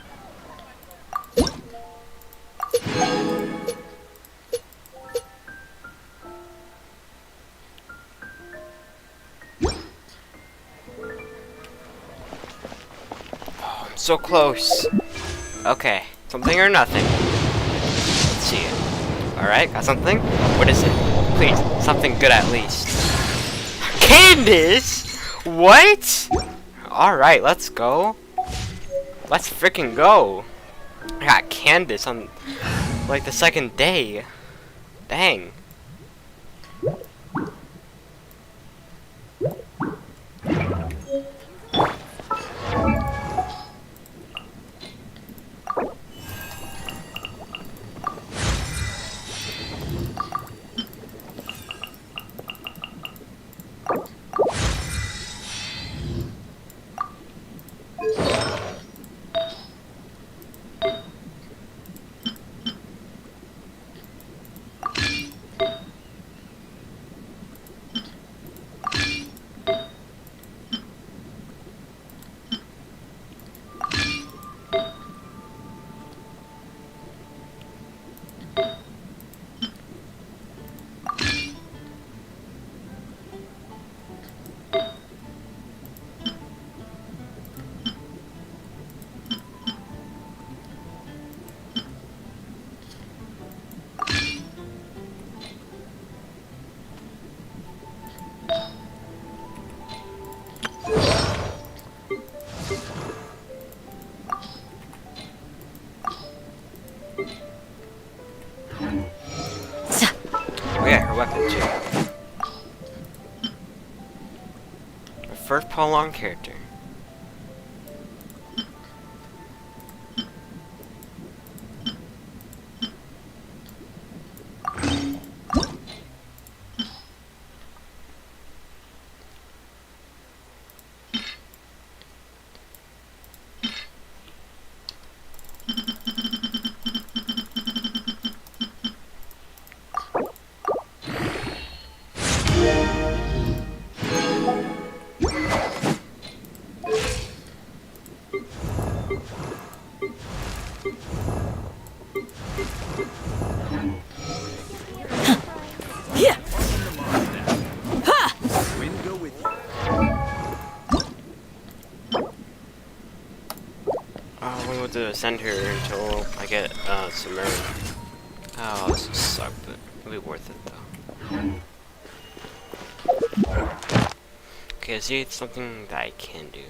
So close. Okay, something or nothing. Let's see it. Alright, got something? What is it? Please, something good at least. Candace! What? Alright, let's go. Let's freaking go. I got Candace on like the second day. Dang. Oh yeah, her weapon too. My first prolonged character. we will to ascend here until I get submarine. Oh, this will suck, but it'll be worth it though. Okay, see, it's something that I can do.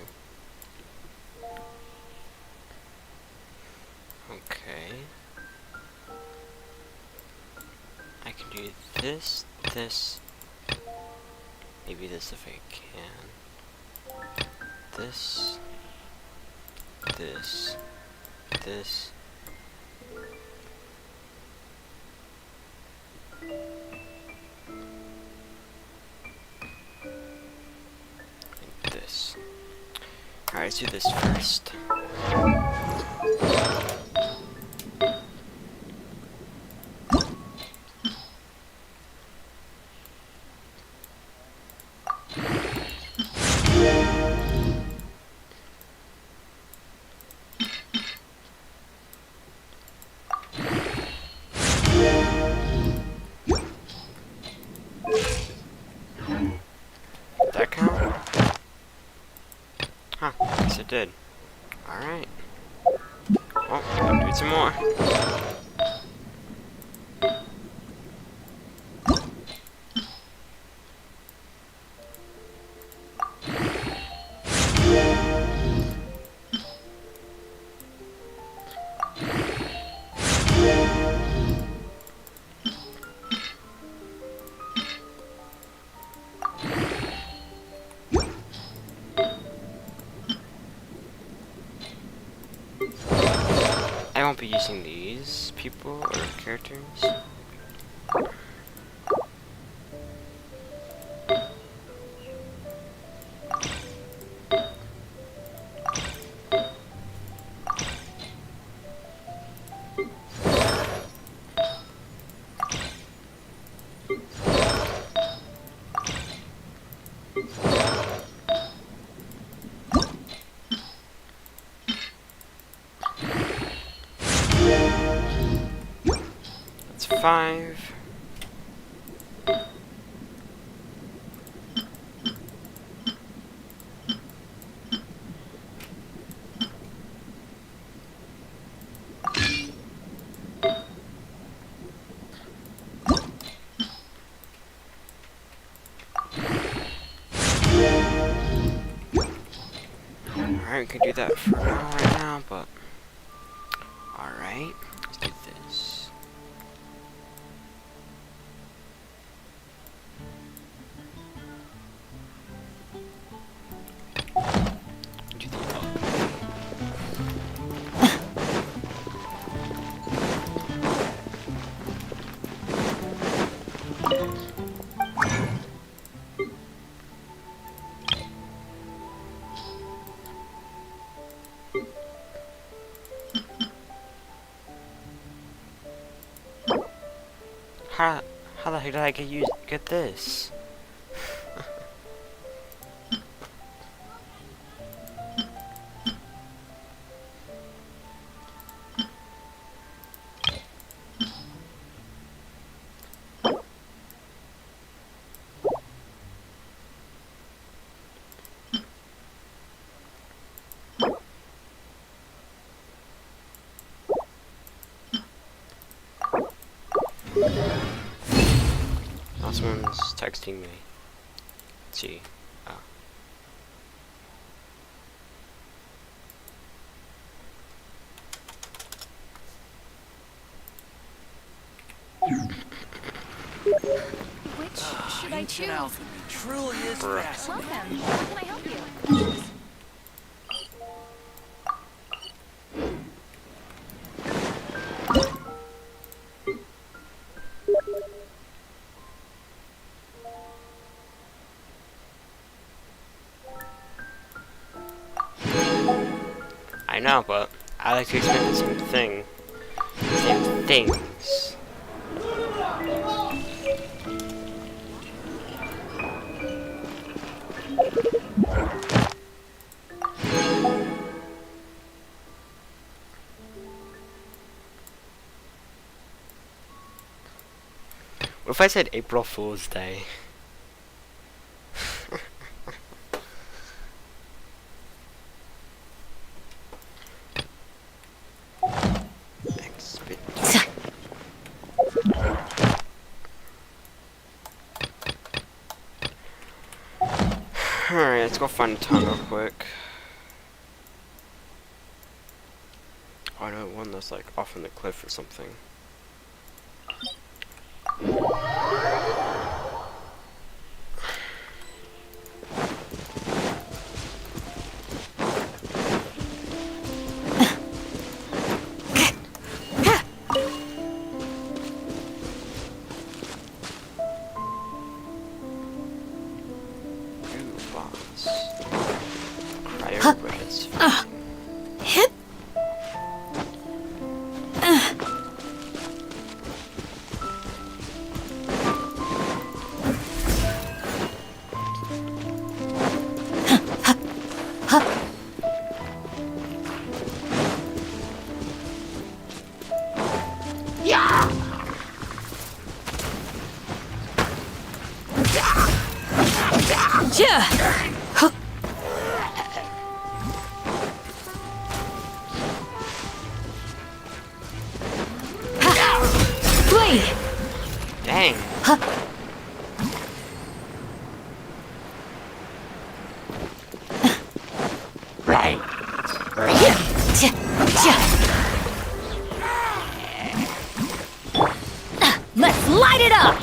Okay. I can do this, this, maybe this if I can. This, this, this. And this. Alright, let's do this first. That count? Huh, yes it did. Alright. Well, I'll do some more. I won't be using these people or characters. That's 5. Alright, we can do that for now, right now, but alright, let's do this. Do the How the heck did I get this? Someone's texting me. Let's see. Oh. Which should I choose? Truly is fast. Welcome. How can I help you? I know, but I like to expect the same thing. Same things. What if I said April Fool's Day? Alright, let's go find a town real quick. Oh, I know one that's like off in the cliff or something. Dang. Right. Let's light it up!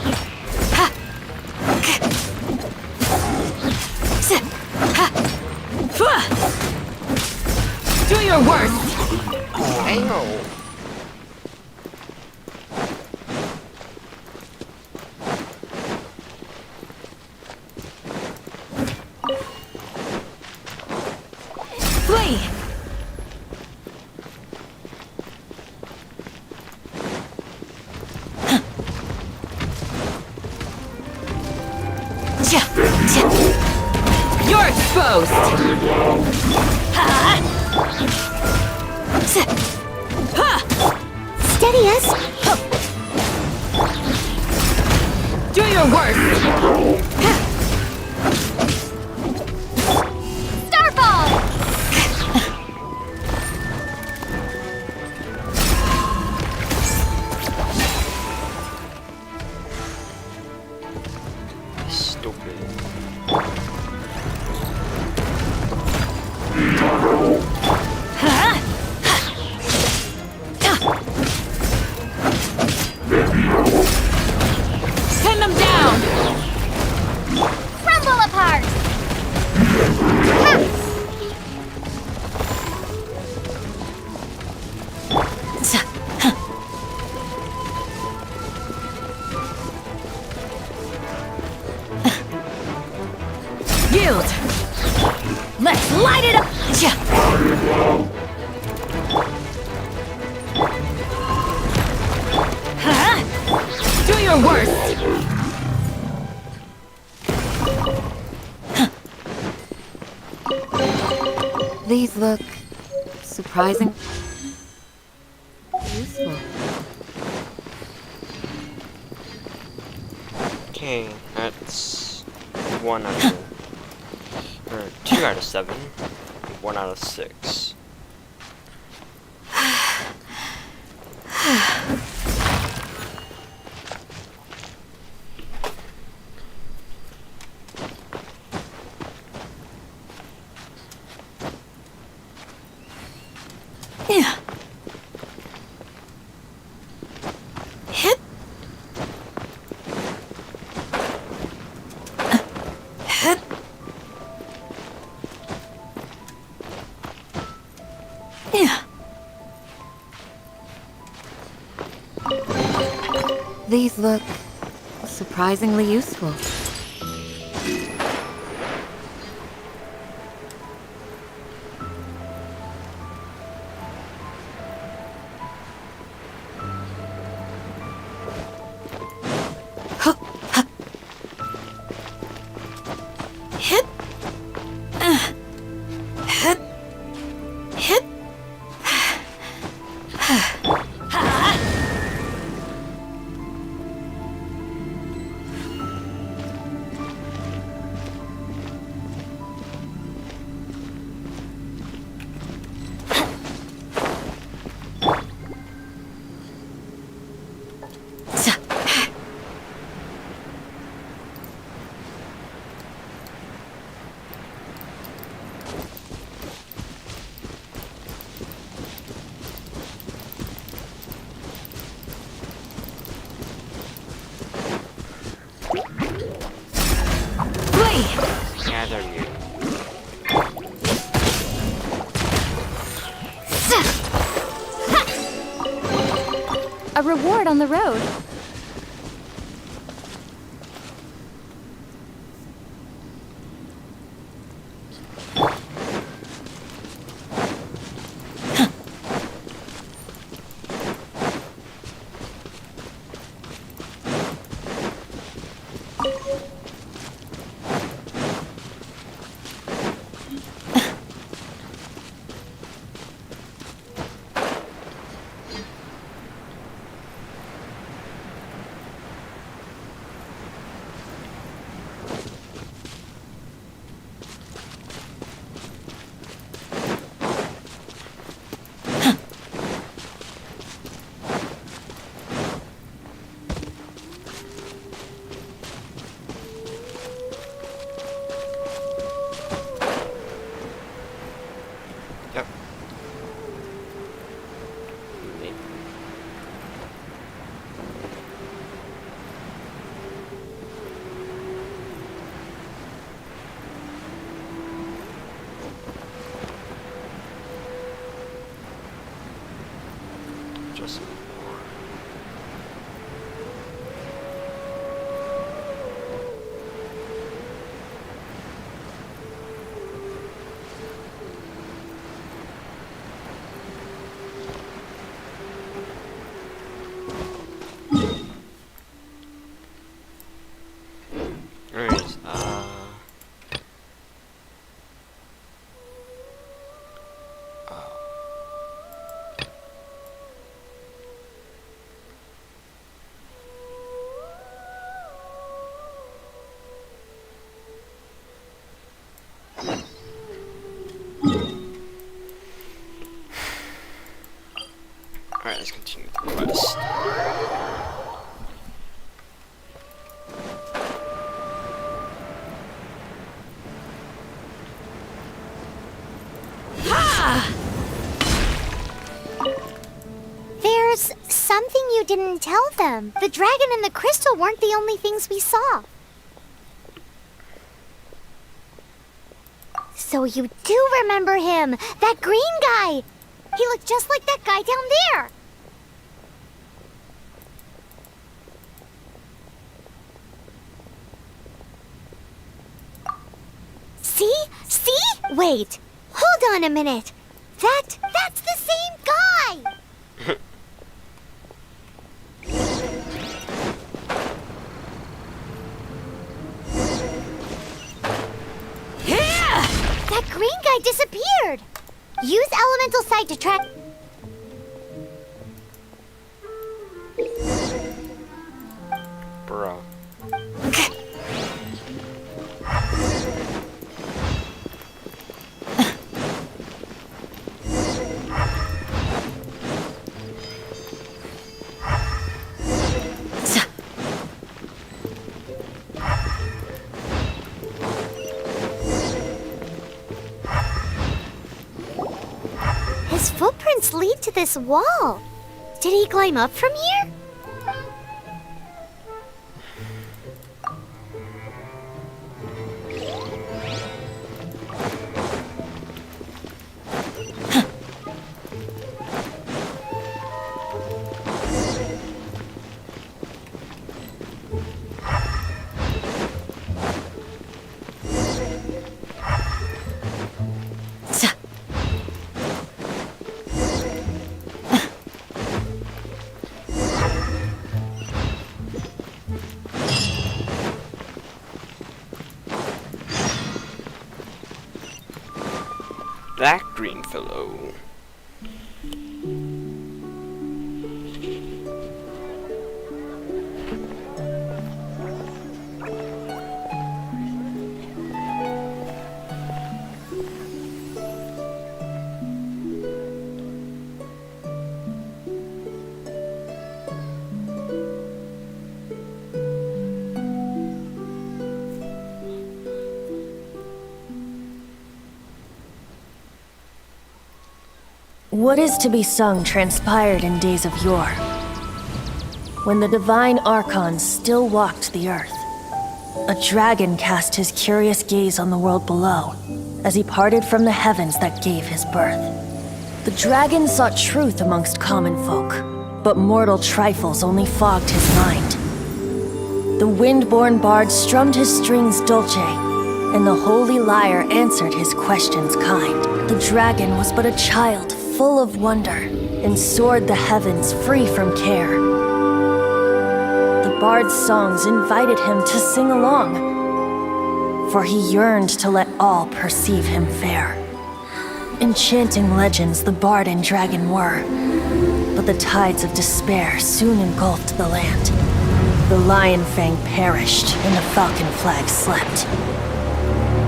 Do your worst! Hang Flee! You're exposed! Steady us. Do your worst! Starball! Stupid. Pin them down! Crumble apart! Yield! Let's light it up! Do your worst! These look surprising. Useful. Okay, that's 1 out of, or 2 out of 7, 1 out of 6. These look surprisingly useful. a reward on the road. Yep. Maybe. Just more. Alright, Alright, let's continue the quest. There's something you didn't tell them. The dragon and the crystal weren't the only things we saw. So you do remember him, that green guy. He looked just like that guy down there. See? See? Wait. Hold on a minute. That's the same guy. That green guy disappeared. Use elemental sight to track. Bro. His footprints lead to this wall. Did he climb up from here? That green fellow. What is to be sung transpired in days of yore, when the divine archons still walked the earth. A dragon cast his curious gaze on the world below, as he parted from the heavens that gave his birth. The dragon sought truth amongst common folk, but mortal trifles only fogged his mind. The wind-born bard strummed his strings dolce, and the holy lyre answered his questions kind. The dragon was but a child full of wonder, and soared the heavens free from care. The bard's songs invited him to sing along, for he yearned to let all perceive him fair. Enchanting legends the bard and dragon were, but the tides of despair soon engulfed the land. The lion fang perished, and the falcon flag slept,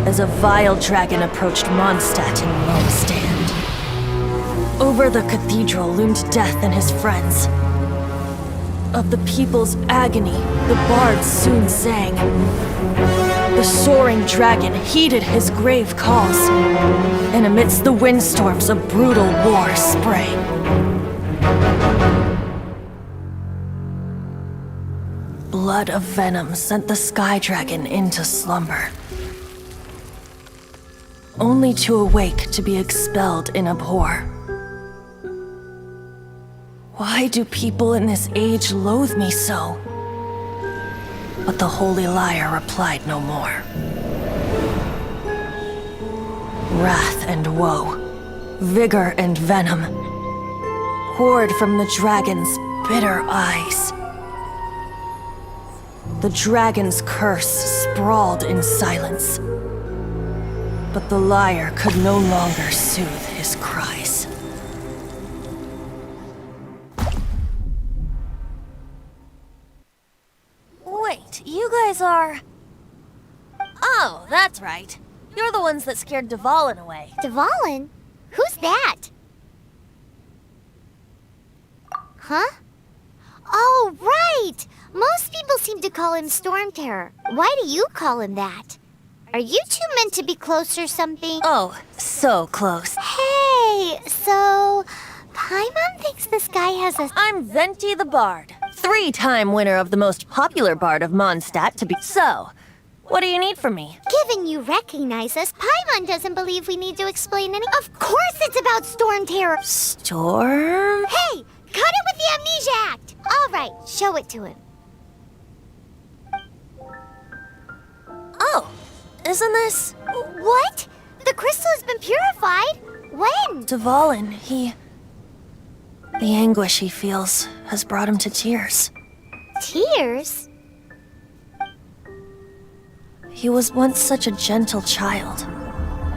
as a vile dragon approached Mondstadt in lone stand. Over the cathedral loomed death and his friends. Of the people's agony, the bards soon sang. The soaring dragon heeded his grave calls, and amidst the windstorms a brutal war sprang. Blood of venom sent the sky dragon into slumber, only to awake to be expelled in abhor. Why do people in this age loathe me so? But the holy lyre replied no more. Wrath and woe, vigor and venom, poured from the dragon's bitter eyes. The dragon's curse sprawled in silence, but the lyre could no longer soothe his cries. Wait, you guys are... Oh, that's right. You're the ones that scared Dvalin away. Dvalin? Who's that? Huh? Oh, right! Most people seem to call him Storm Terror. Why do you call him that? Are you two meant to be close or something? Oh, so close. Hey, so... Paimon thinks this guy has a... I'm Venti the Bard, 3-time winner of the most popular bard of Mondstadt to be... So, what do you need from me? Given you recognize us, Paimon doesn't believe we need to explain any... Of course it's about Storm Terror! Storm? Hey! Cut it with the Amnesia Act! Alright, show it to him. Oh, isn't this... What? The crystal has been purified? When? Dvalin, the anguish he feels has brought him to tears. Tears? He was once such a gentle child,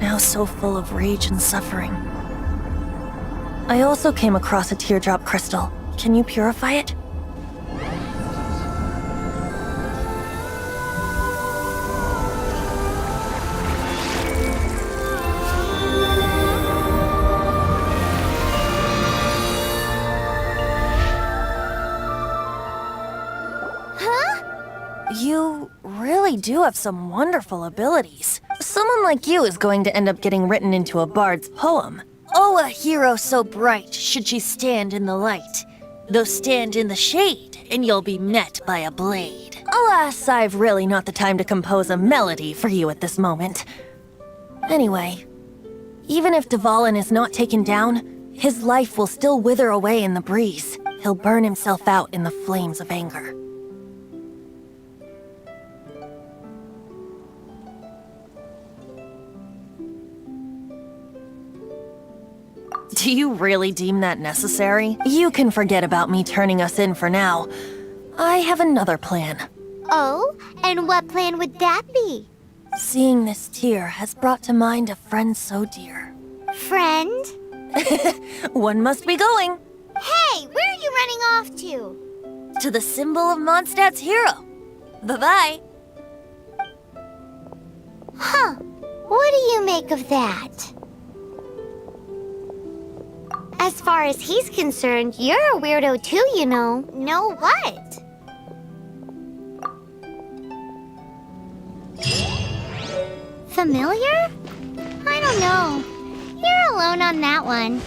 now so full of rage and suffering. I also came across a teardrop crystal. Can you purify it? You really do have some wonderful abilities. Someone like you is going to end up getting written into a bard's poem. Oh, a hero so bright should she stand in the light. Though stand in the shade, and you'll be met by a blade. Alas, I've really not the time to compose a melody for you at this moment. Anyway, even if Dvalin is not taken down, his life will still wither away in the breeze. He'll burn himself out in the flames of anger. Do you really deem that necessary? You can forget about me turning us in for now. I have another plan. Oh? And what plan would that be? Seeing this tear has brought to mind a friend so dear. Friend? One must be going. Hey, where are you running off to? To the symbol of Mondstadt's hero. Bye-bye. Huh. What do you make of that? As far as he's concerned, you're a weirdo too, you know. Know what? Familiar? I don't know. You're alone on that one.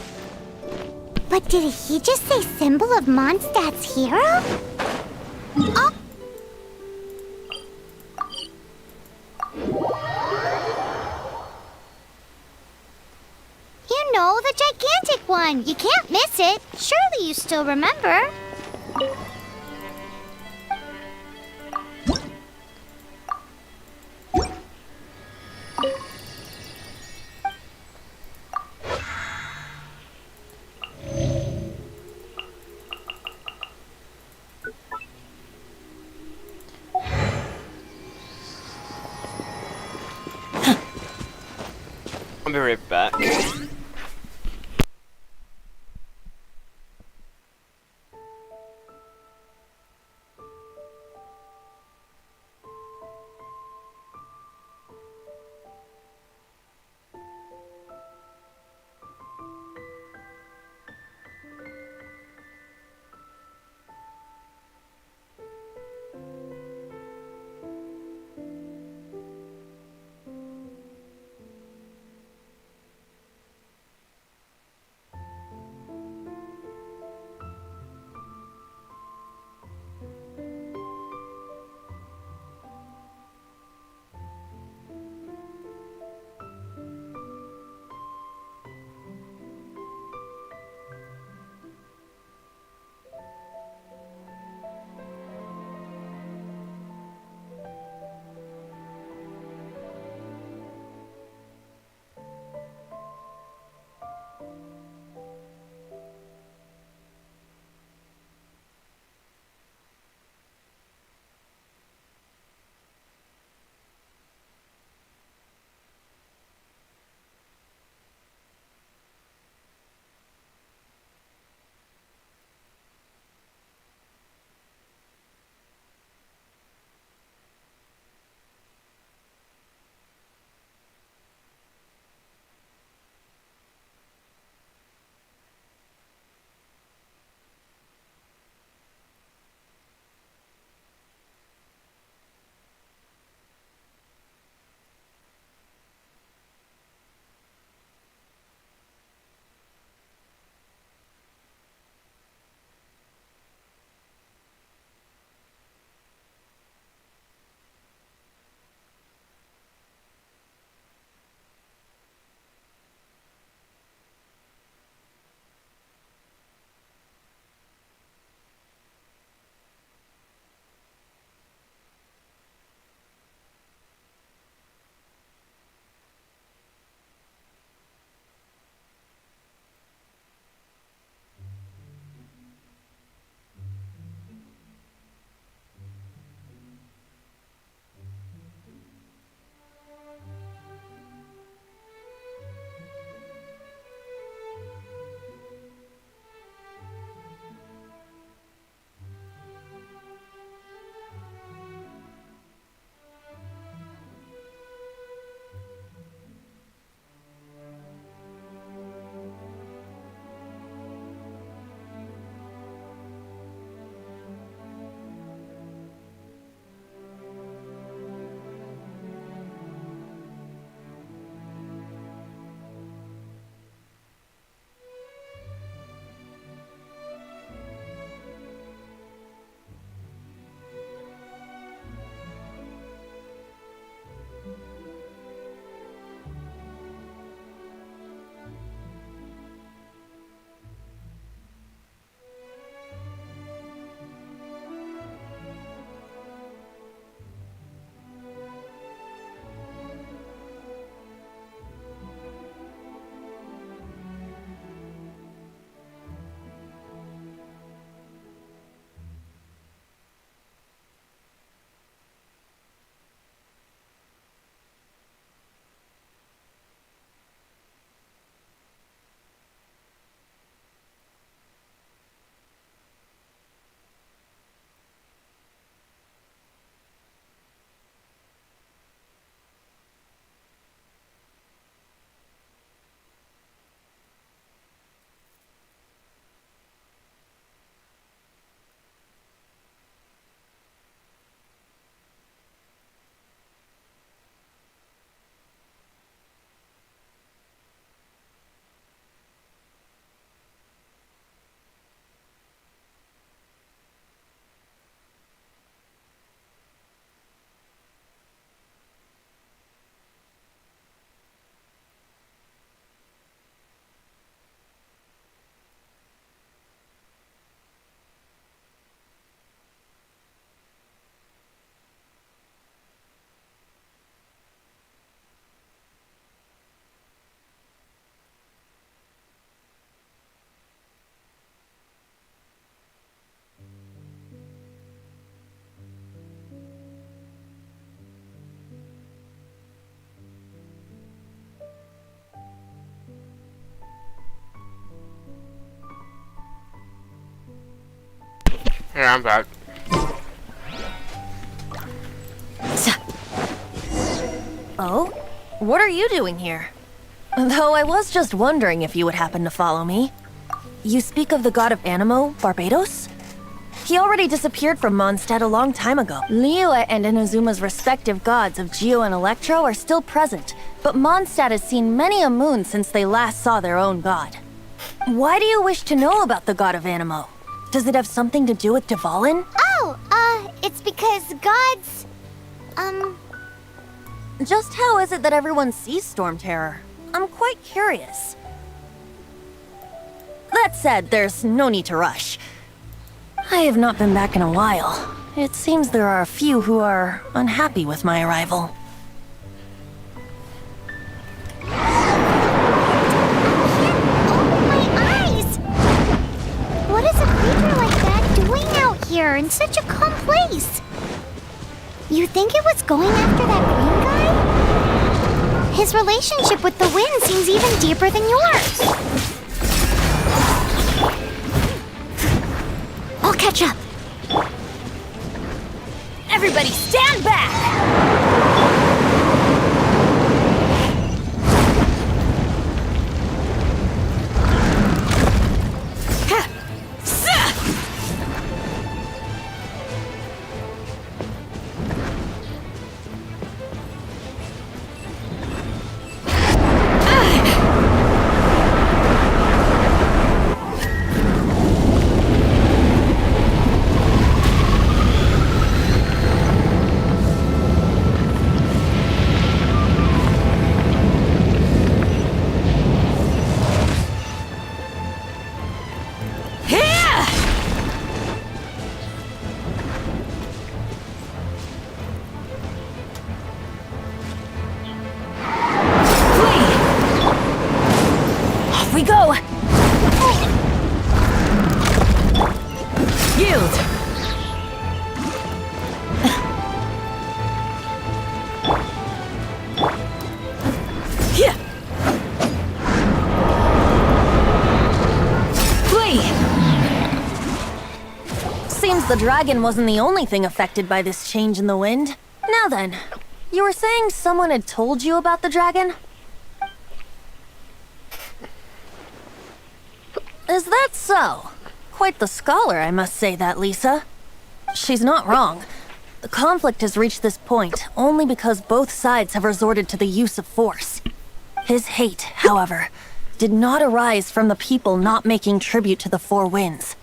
But did he just say symbol of Mondstadt's hero? Oh! You know, the gigantic one. You can't miss it. Surely you still remember. I'll be right back. Yeah, I'm back. Oh? What are you doing here? Though I was just wondering if you would happen to follow me. You speak of the god of Animo, Barbados? He already disappeared from Mondstadt a long time ago. Liyue and Inazuma's respective gods of Geo and Electro are still present, but Mondstadt has seen many a moon since they last saw their own god. Why do you wish to know about the god of Animo? Does it have something to do with Dvalin? Oh, it's because gods... Just how is it that everyone sees Storm Terror? I'm quite curious. That said, there's no need to rush. I have not been back in a while. It seems there are a few who are unhappy with my arrival. What is a creature like that doing out here in such a calm place? You think it was going after that green guy? His relationship with the wind seems even deeper than yours. I'll catch up. Everybody stand back! We go! Yield! Yeah! Flee! Seems the dragon wasn't the only thing affected by this change in the wind. Now then, you were saying someone had told you about the dragon? Is that so? Quite the scholar, I must say that, Lisa. She's not wrong. The conflict has reached this point only because both sides have resorted to the use of force. His hate, however, did not arise from the people not making tribute to the Four Winds.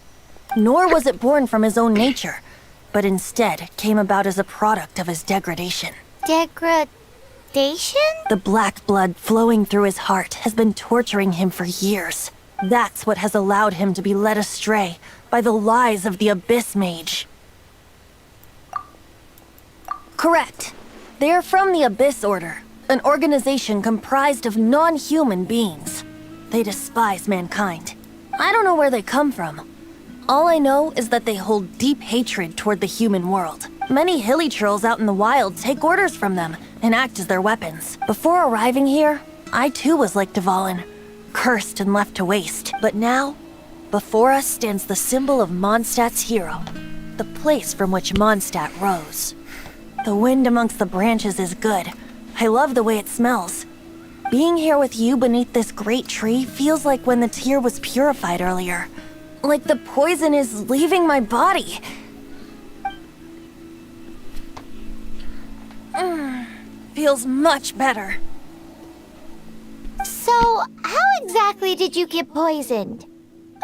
Nor was it born from his own nature, but instead came about as a product of his degradation. Degradation? The black blood flowing through his heart has been torturing him for years. That's what has allowed him to be led astray by the lies of the Abyss Mage. Correct. They are from the Abyss Order, an organization comprised of non-human beings. They despise mankind. I don't know where they come from. All I know is that they hold deep hatred toward the human world. Many hilly trolls out in the wild take orders from them and act as their weapons. Before arriving here, I too was like Dvalin, cursed and left to waste. But now, before us stands the symbol of Mondstadt's hero, the place from which Mondstadt rose. The wind amongst the branches is good. I love the way it smells. Being here with you beneath this great tree feels like when the tear was purified earlier. Like the poison is leaving my body. Feels much better. So, how exactly did you get poisoned?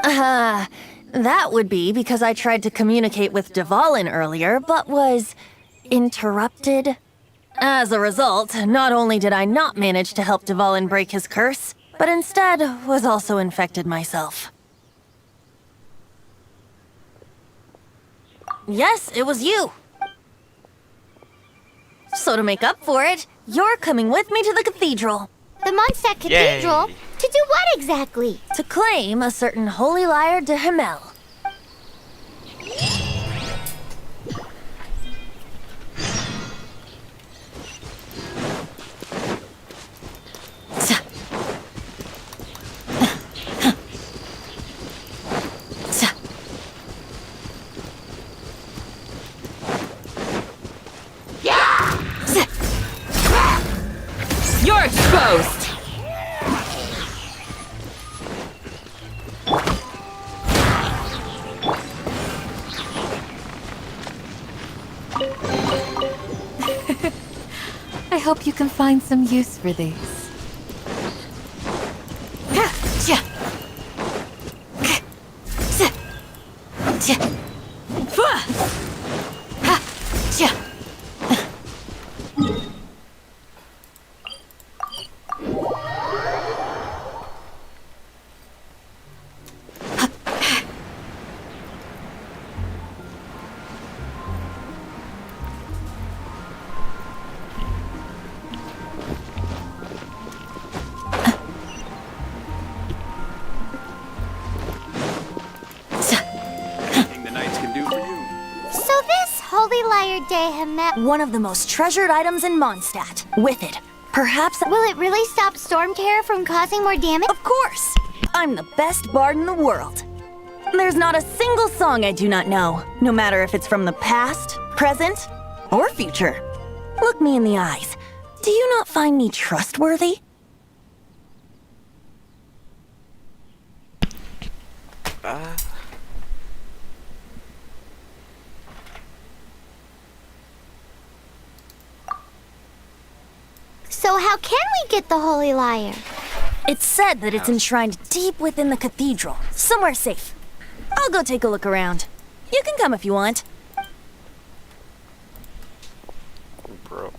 That would be because I tried to communicate with Dvalin earlier, but was interrupted. As a result, not only did I not manage to help Dvalin break his curse, but instead was also infected myself. Yes, it was you. So to make up for it, you're coming with me to the cathedral. The Mondstadt Cathedral? Yay. To do what exactly? To claim a certain holy lyre de Himmel. hope you can find some use for these. One of the most treasured items in Mondstadt. With it, perhaps... Will it really stop Storm Terror from causing more damage? Of course! I'm the best bard in the world. There's not a single song I do not know, no matter if it's from the past, present, or future. Look me in the eyes. Do you not find me trustworthy? So how can we get the Holy Lyre? It's said that it's enshrined deep within the cathedral, somewhere safe. I'll go take a look around. You can come if you want. Bro.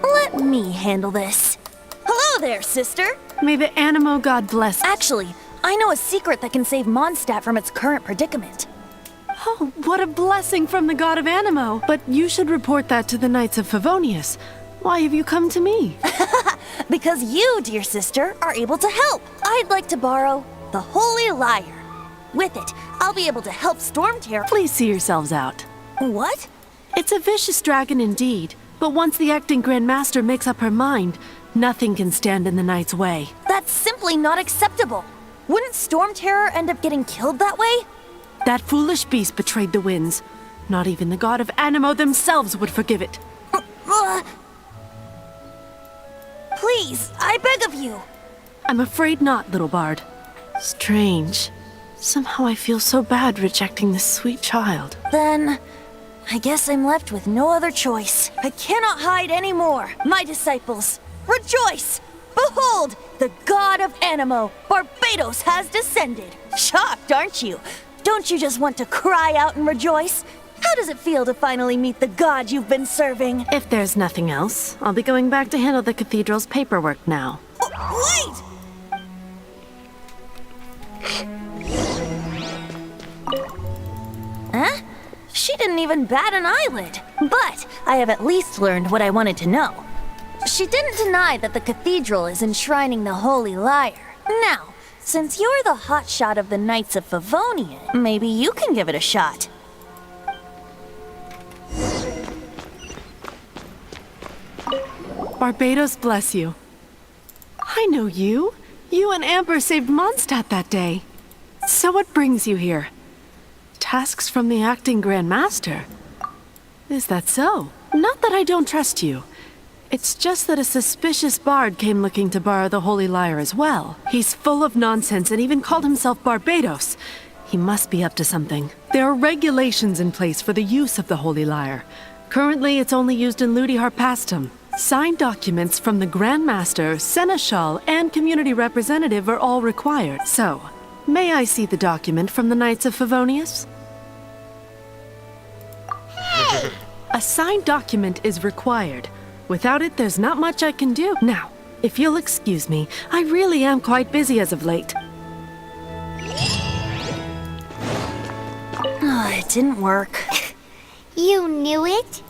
Let me handle this. Hello there, sister. May the Animo God bless. Actually, I know a secret that can save Mondstadt from its current predicament. Oh, what a blessing from the God of Animo. But you should report that to the Knights of Favonius. Why have you come to me? Because you, dear sister, are able to help. I'd like to borrow the Holy Lyre. With it, I'll be able to help Storm Terror. Please see yourselves out. What? It's a vicious dragon indeed, but once the acting Grand Master makes up her mind, nothing can stand in the Knight's way. That's simply not acceptable. Wouldn't Storm Terror end up getting killed that way? That foolish beast betrayed the winds. Not even the God of Animo themselves would forgive it. Please, I beg of you. I'm afraid not, little bard. Strange. Somehow I feel so bad rejecting this sweet child. Then, I guess I'm left with no other choice. I cannot hide anymore. My disciples, rejoice! Behold, the God of Animo, Barbados, has descended. Shocked, aren't you? Don't you just want to cry out and rejoice? How does it feel to finally meet the God you've been serving? If there's nothing else, I'll be going back to handle the cathedral's paperwork now. Wait! Huh? She didn't even bat an eyelid. But I have at least learned what I wanted to know. She didn't deny that the cathedral is enshrining the Holy Lyre. Now, since you're the hotshot of the Knights of Favonius, maybe you can give it a shot. Barbados bless you. I know you. You and Amber saved Mondstadt that day. So what brings you here? Tasks from the acting Grand Master? Is that so? Not that I don't trust you. It's just that a suspicious bard came looking to borrow the Holy Lyre as well. He's full of nonsense and even called himself Barbados. He must be up to something. There are regulations in place for the use of the Holy Lyre. Currently, it's only used in Ludi Harpastum. Signed documents from the Grand Master, Seneschal, and community representative are all required. So, may I see the document from the Knights of Favonius? Hey! A signed document is required. Without it, there's not much I can do. Now, if you'll excuse me, I really am quite busy as of late. It didn't work. You knew it?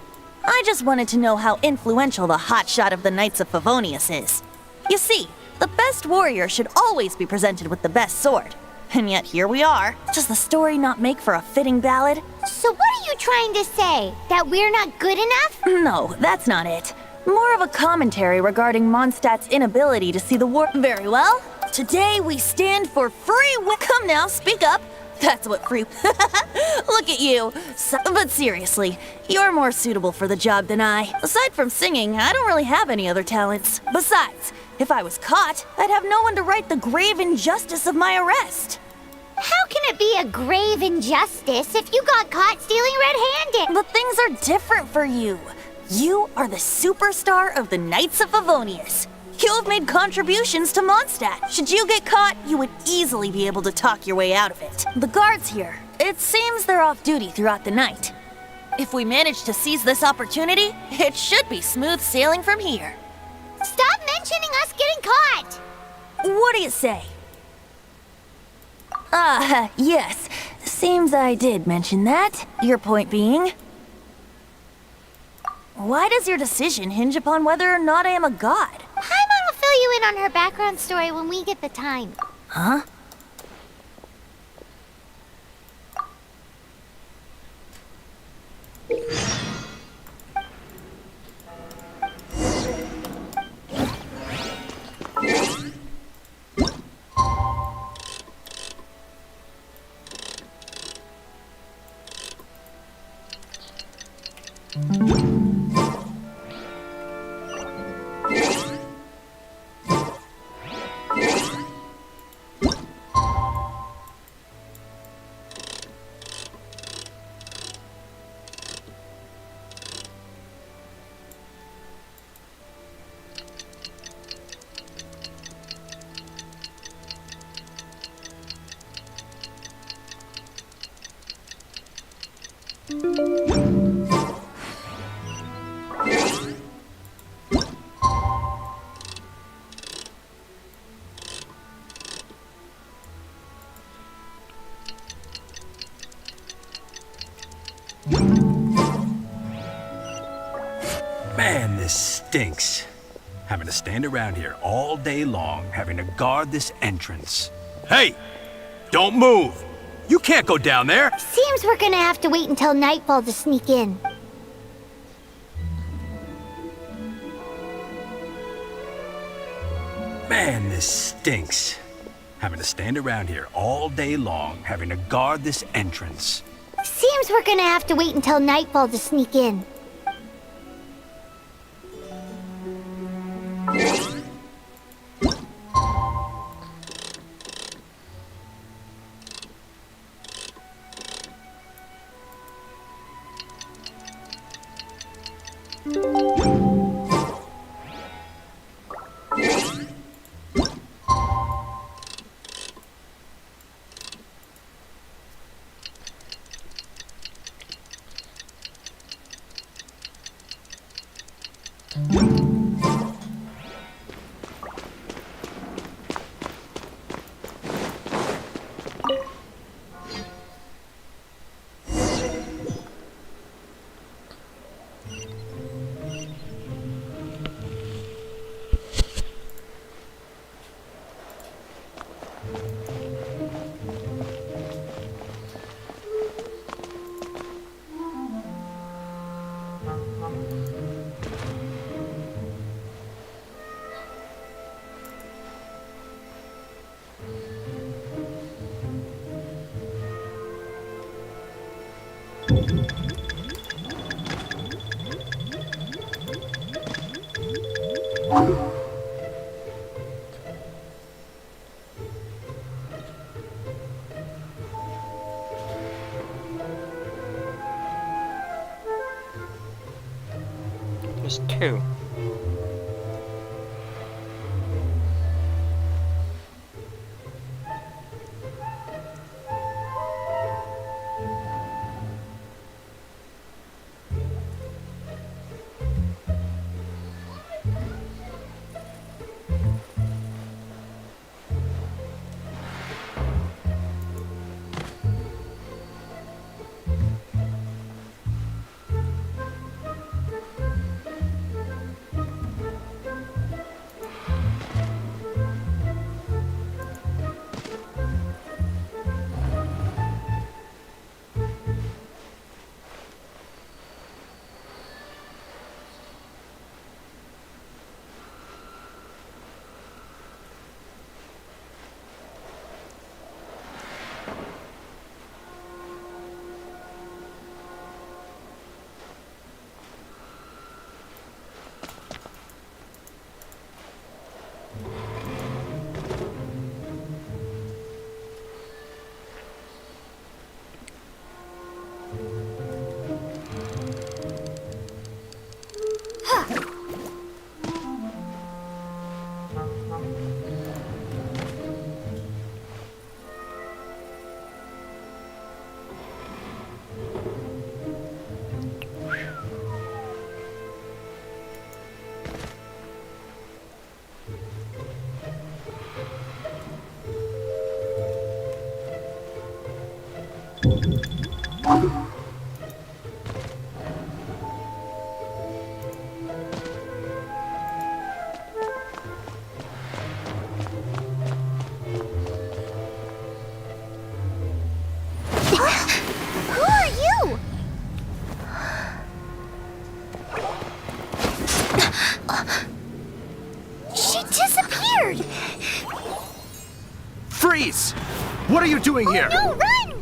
I just wanted to know how influential the hotshot of the Knights of Favonius is. You see, the best warrior should always be presented with the best sword. And yet here we are. Does the story not make for a fitting ballad? So what are you trying to say? That we're not good enough? No, that's not it. More of a commentary regarding Mondstadt's inability to see the war. Very well. Today we stand for free Come now, speak up. That's what free. Look at you. But seriously, you're more suitable for the job than I. Aside from singing, I don't really have any other talents. Besides, if I was caught, I'd have no one to right the grave injustice of my arrest. How can it be a grave injustice if you got caught stealing red-handed? But things are different for you. You are the superstar of the Knights of Favonius. You have made contributions to Mondstadt. Should you get caught, you would easily be able to talk your way out of it. The guards here, it seems they're off duty throughout the night. If we manage to seize this opportunity, it should be smooth sailing from here. Stop mentioning us getting caught! What do you say? Yes. Seems I did mention that. Your point being? Why does your decision hinge upon whether or not I am a god? Paimon will fill you in on her background story when we get the time. Huh? Man, this stinks. Having to stand around here all day long, having to guard this entrance. Hey! Don't move! You can't go down there! Seems we're gonna have to wait until nightfall to sneak in. Man, this stinks. Having to stand around here all day long, having to guard this entrance. Seems we're gonna have to wait until nightfall to sneak in. There's two. Who are you? She disappeared! Freeze! What are you doing here? No, run!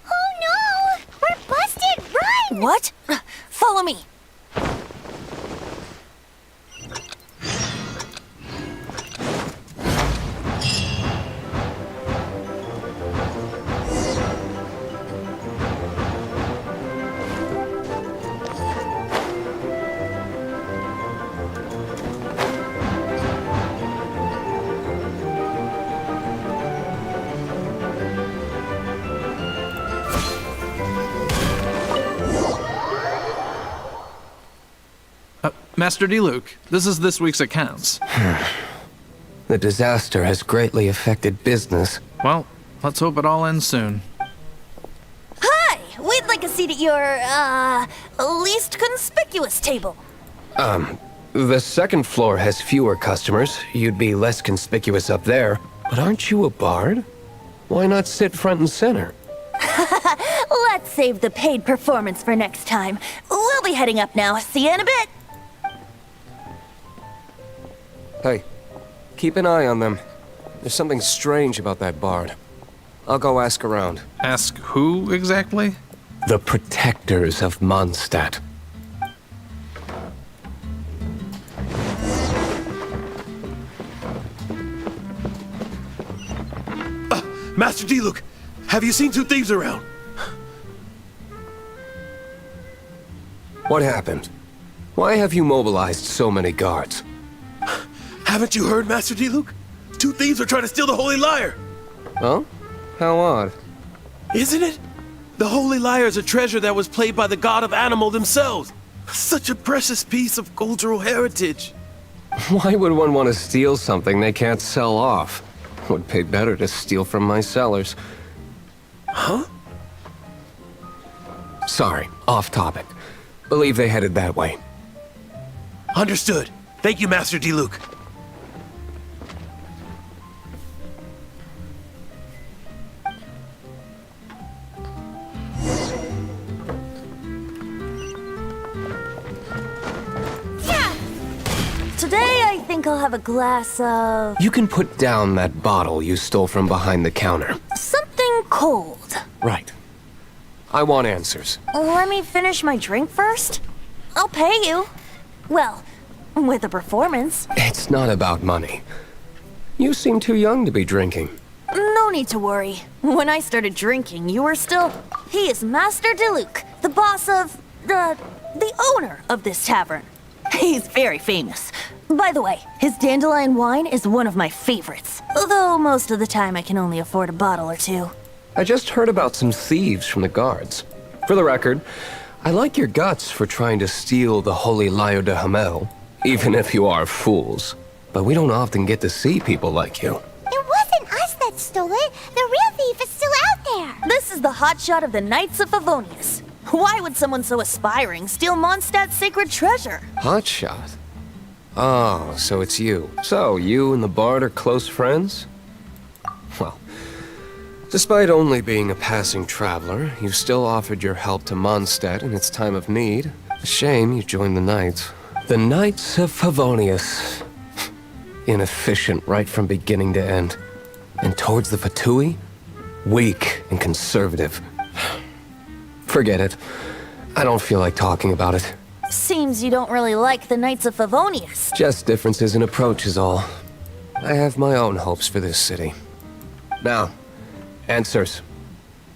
Oh no! We're busted! Run! What? Follow me. Master Diluc, this is this week's accounts. The disaster has greatly affected business. Well, let's hope it all ends soon. Hi! We'd like a seat at your, least conspicuous table. The second floor has fewer customers. You'd be less conspicuous up there. But aren't you a bard? Why not sit front and center? Let's save the paid performance for next time. We'll be heading up now. See you in a bit. Hey, keep an eye on them. There's something strange about that bard. I'll go ask around. Ask who exactly? The protectors of Mondstadt. Master Diluc, have you seen two thieves around? What happened? Why have you mobilized so many guards? Haven't you heard, Master Diluc? Two thieves are trying to steal the Holy Lyre. Oh? How odd. Isn't it? The Holy Lyre is a treasure that was played by the god of animal themselves. Such a precious piece of cultural heritage. Why would one want to steal something they can't sell off? Would pay better to steal from my sellers. Huh? Sorry, off topic. Believe they headed that way. Understood. Thank you, Master Diluc. Today, I think I'll have a glass of... You can put down that bottle you stole from behind the counter. something cold. Right. I want answers. Let me finish my drink first. I'll pay you. Well, with a performance. It's not about money. You seem too young to be drinking. No need to worry. When I started drinking, you were still... He is Master Diluc, the boss of... the owner of this tavern. He's very famous. By the way, his dandelion wine is one of my favorites. Although most of the time I can only afford a bottle or two. I just heard about some thieves from the guards. For the record, I like your guts for trying to steal the Holy Lyre de Hamel, even if you are fools. But we don't often get to see people like you. It wasn't us that stole it. The real thief is still out there. This is the hotshot of the Knights of Favonius. Why would someone so aspiring steal Mondstadt's sacred treasure? Hotshot? Oh, so it's you. So, you and the bard are close friends? Well, despite only being a passing traveler, you still offered your help to Mondstadt in its time of need. A shame you joined the Knights. The Knights of Favonius. Inefficient right from beginning to end. And towards the Fatui? Weak and conservative. Forget it. I don't feel like talking about it. Seems you don't really like the Knights of Favonius. Just differences in approach is all. I have my own hopes for this city. Now, answers.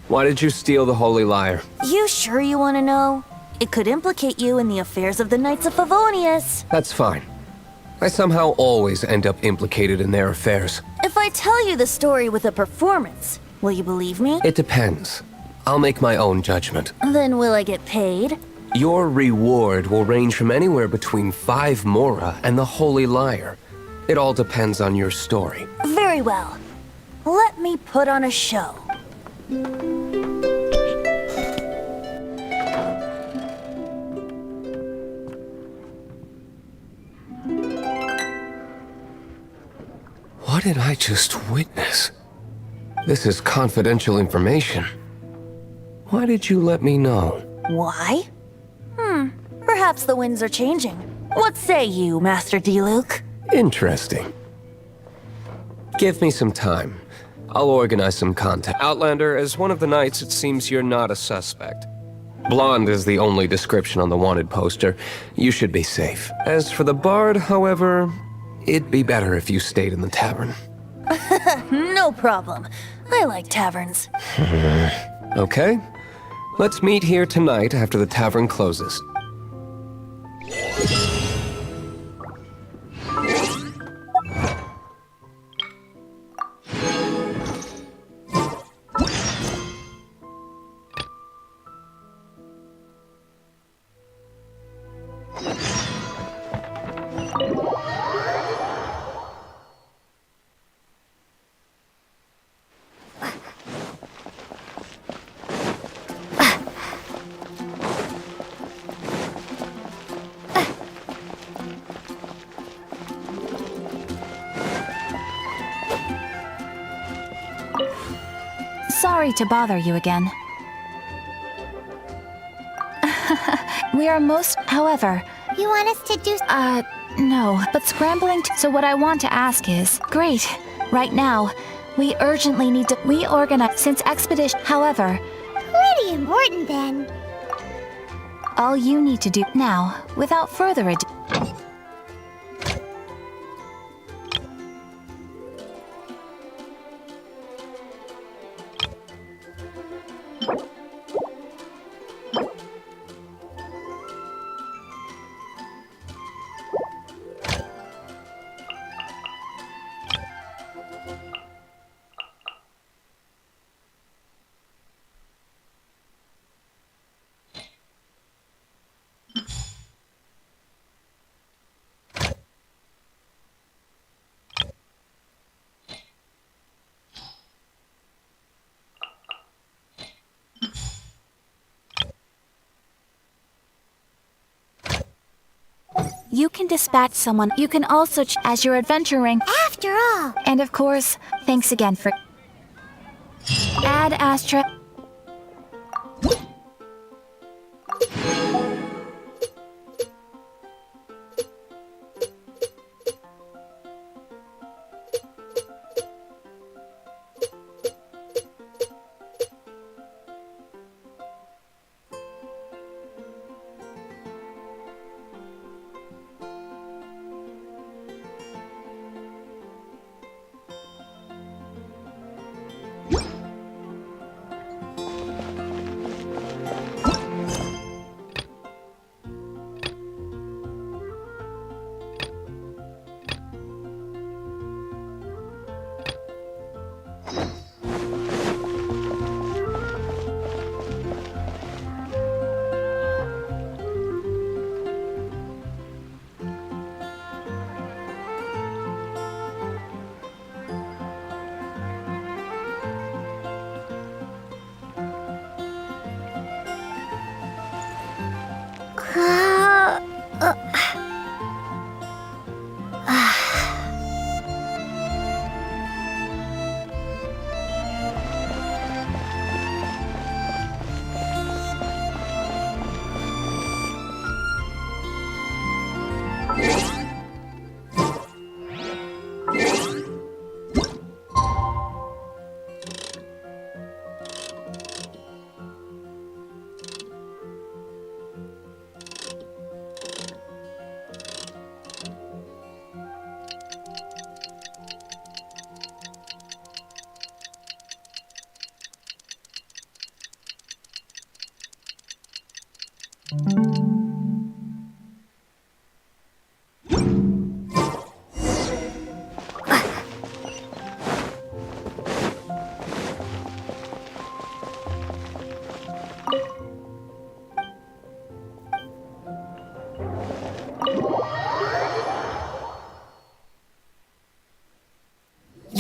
Why did you steal the Holy Lyre? You sure you want to know? It could implicate you in the affairs of the Knights of Favonius. That's fine. I somehow always end up implicated in their affairs. If I tell you the story with a performance, will you believe me? It depends. I'll make my own judgment. Then will I get paid? Your reward will range from anywhere between 5 mora and the Holy Liar. It all depends on your story. Very well. Let me put on a show. What did I just witness? This is confidential information. Why did you let me know? Why? Perhaps the winds are changing. What say you, Master D-Luke? Interesting. Give me some time. I'll organize some contact. Outlander, as one of the knights, it seems you're not a suspect. Blonde is the only description on the wanted poster. You should be safe. As for the bard, however, it'd be better if you stayed in the tavern. No problem. I like taverns. Okay. Let's meet here tonight after the tavern closes. Sorry to bother you again. We are most, however... You want us to do... No, but scrambling to... So what I want to ask is... Great. Right now, we urgently need to reorganize since expedition... However... Pretty important then. All you need to do now, without further ado... You can dispatch someone. You can also as you're adventuring. After all. And of course, thanks again for... Ad Astra...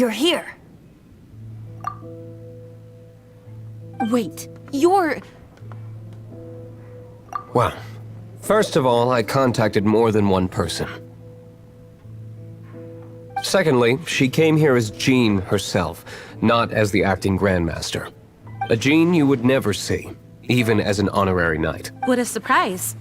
you're here. Wait, you're... Well, first of all, I contacted more than one person. Secondly, she came here as Jean herself, not as the acting Grandmaster. A Jean you would never see, even as an honorary knight. What a surprise.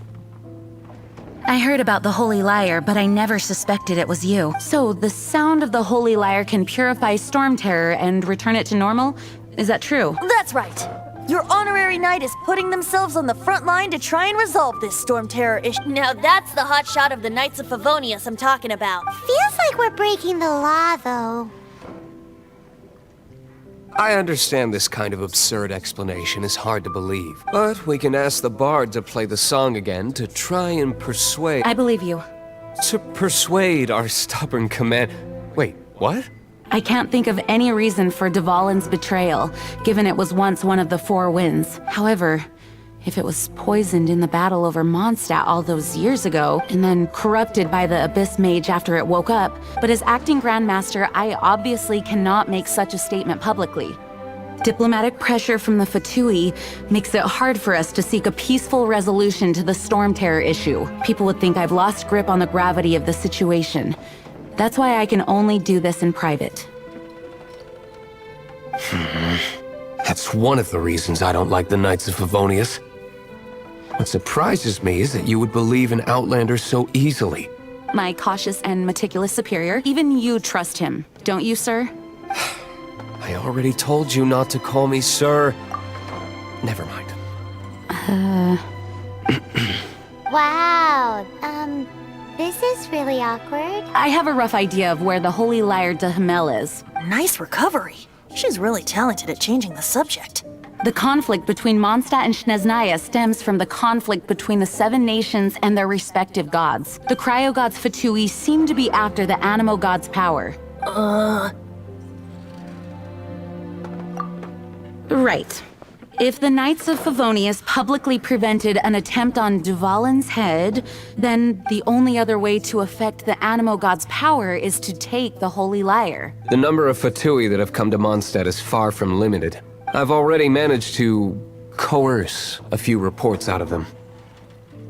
I heard about the Holy Lyre, but I never suspected it was you. So, the sound of the Holy Lyre can purify Storm Terror and return it to normal? Is that true? That's right. Your honorary knight is putting themselves on the front line to try and resolve this Storm Terror issue. Now that's the hot shot of the Knights of Favonius I'm talking about. Feels like we're breaking the law, though. I understand this kind of absurd explanation is hard to believe, but we can ask the bard to play the song again to try and persuade... I believe you. To persuade our stubborn command... Wait, what? I can't think of any reason for Dvalin's betrayal, given it was once one of the Four Winds. However, if it was poisoned in the battle over Mondstadt all those years ago, and then corrupted by the Abyss Mage after it woke up, but as acting Grandmaster, I obviously cannot make such a statement publicly. Diplomatic pressure from the Fatui makes it hard for us to seek a peaceful resolution to the Storm Terror issue. People would think I've lost grip on the gravity of the situation. That's why I can only do this in private. That's one of the reasons I don't like the Knights of Favonius. What surprises me is that you would believe in Outlanders so easily. My cautious and meticulous superior, even you trust him, don't you, sir? I already told you not to call me sir. Never mind. Wow, this is really awkward. I have a rough idea of where the Holy Lyre de Hamel is. Nice recovery. She's really talented at changing the subject. The conflict between Mondstadt and Snezhnaya stems from the conflict between the Seven Nations and their respective gods. The cryo-gods Fatui seem to be after the Animo god's power. Right. If the Knights of Favonius publicly prevented an attempt on Dvalin's head, then the only other way to affect the Animo god's power is to take the Holy Lyre. The number of Fatui that have come to Mondstadt is far from limited. I've already managed to coerce a few reports out of them.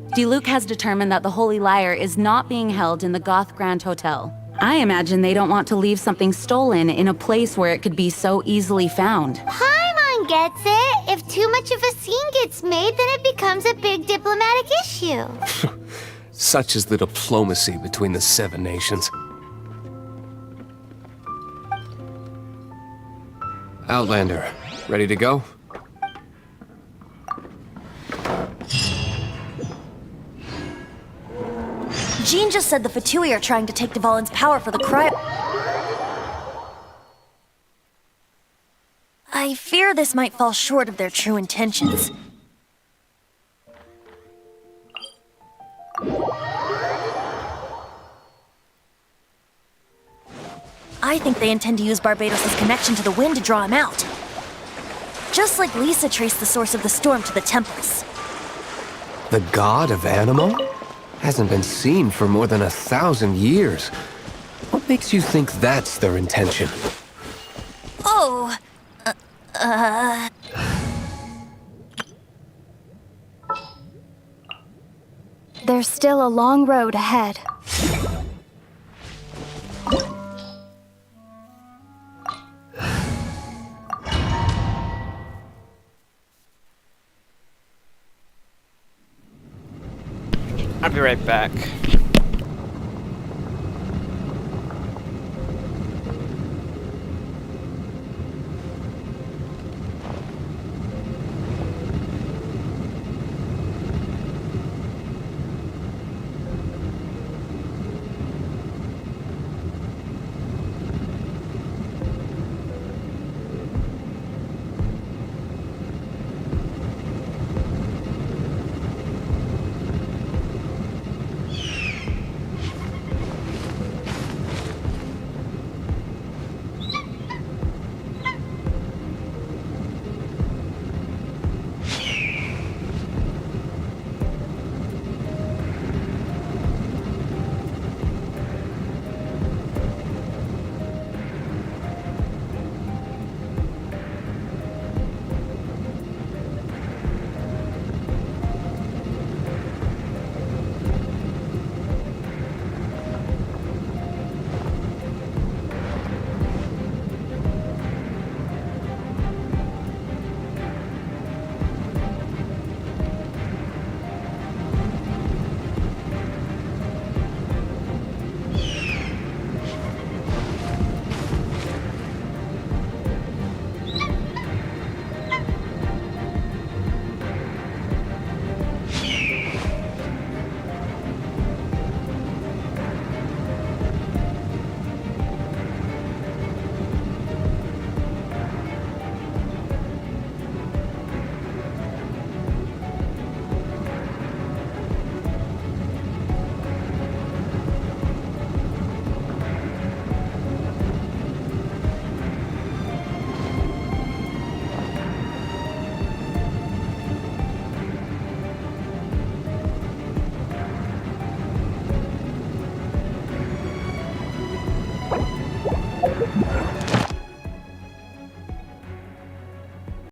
Diluc has determined that the Holy Lyre is not being held in the Goth Grand Hotel. I imagine they don't want to leave something stolen in a place where it could be so easily found. Paimon gets it. If too much of a scene gets made, then it becomes a big diplomatic issue. Such is the diplomacy between the Seven Nations. Outlander, ready to go? Jean just said the Fatui are trying to take Dvalin's power for the cryo... I fear this might fall short of their true intentions. I think they intend to use Barbados' connection to the wind to draw him out. Just like Lisa traced the source of the storm to the temples. The god of Animo? Hasn't been seen for more than 1,000 years. What makes you think that's their intention? Oh, There's still a long road ahead. I'll be right back.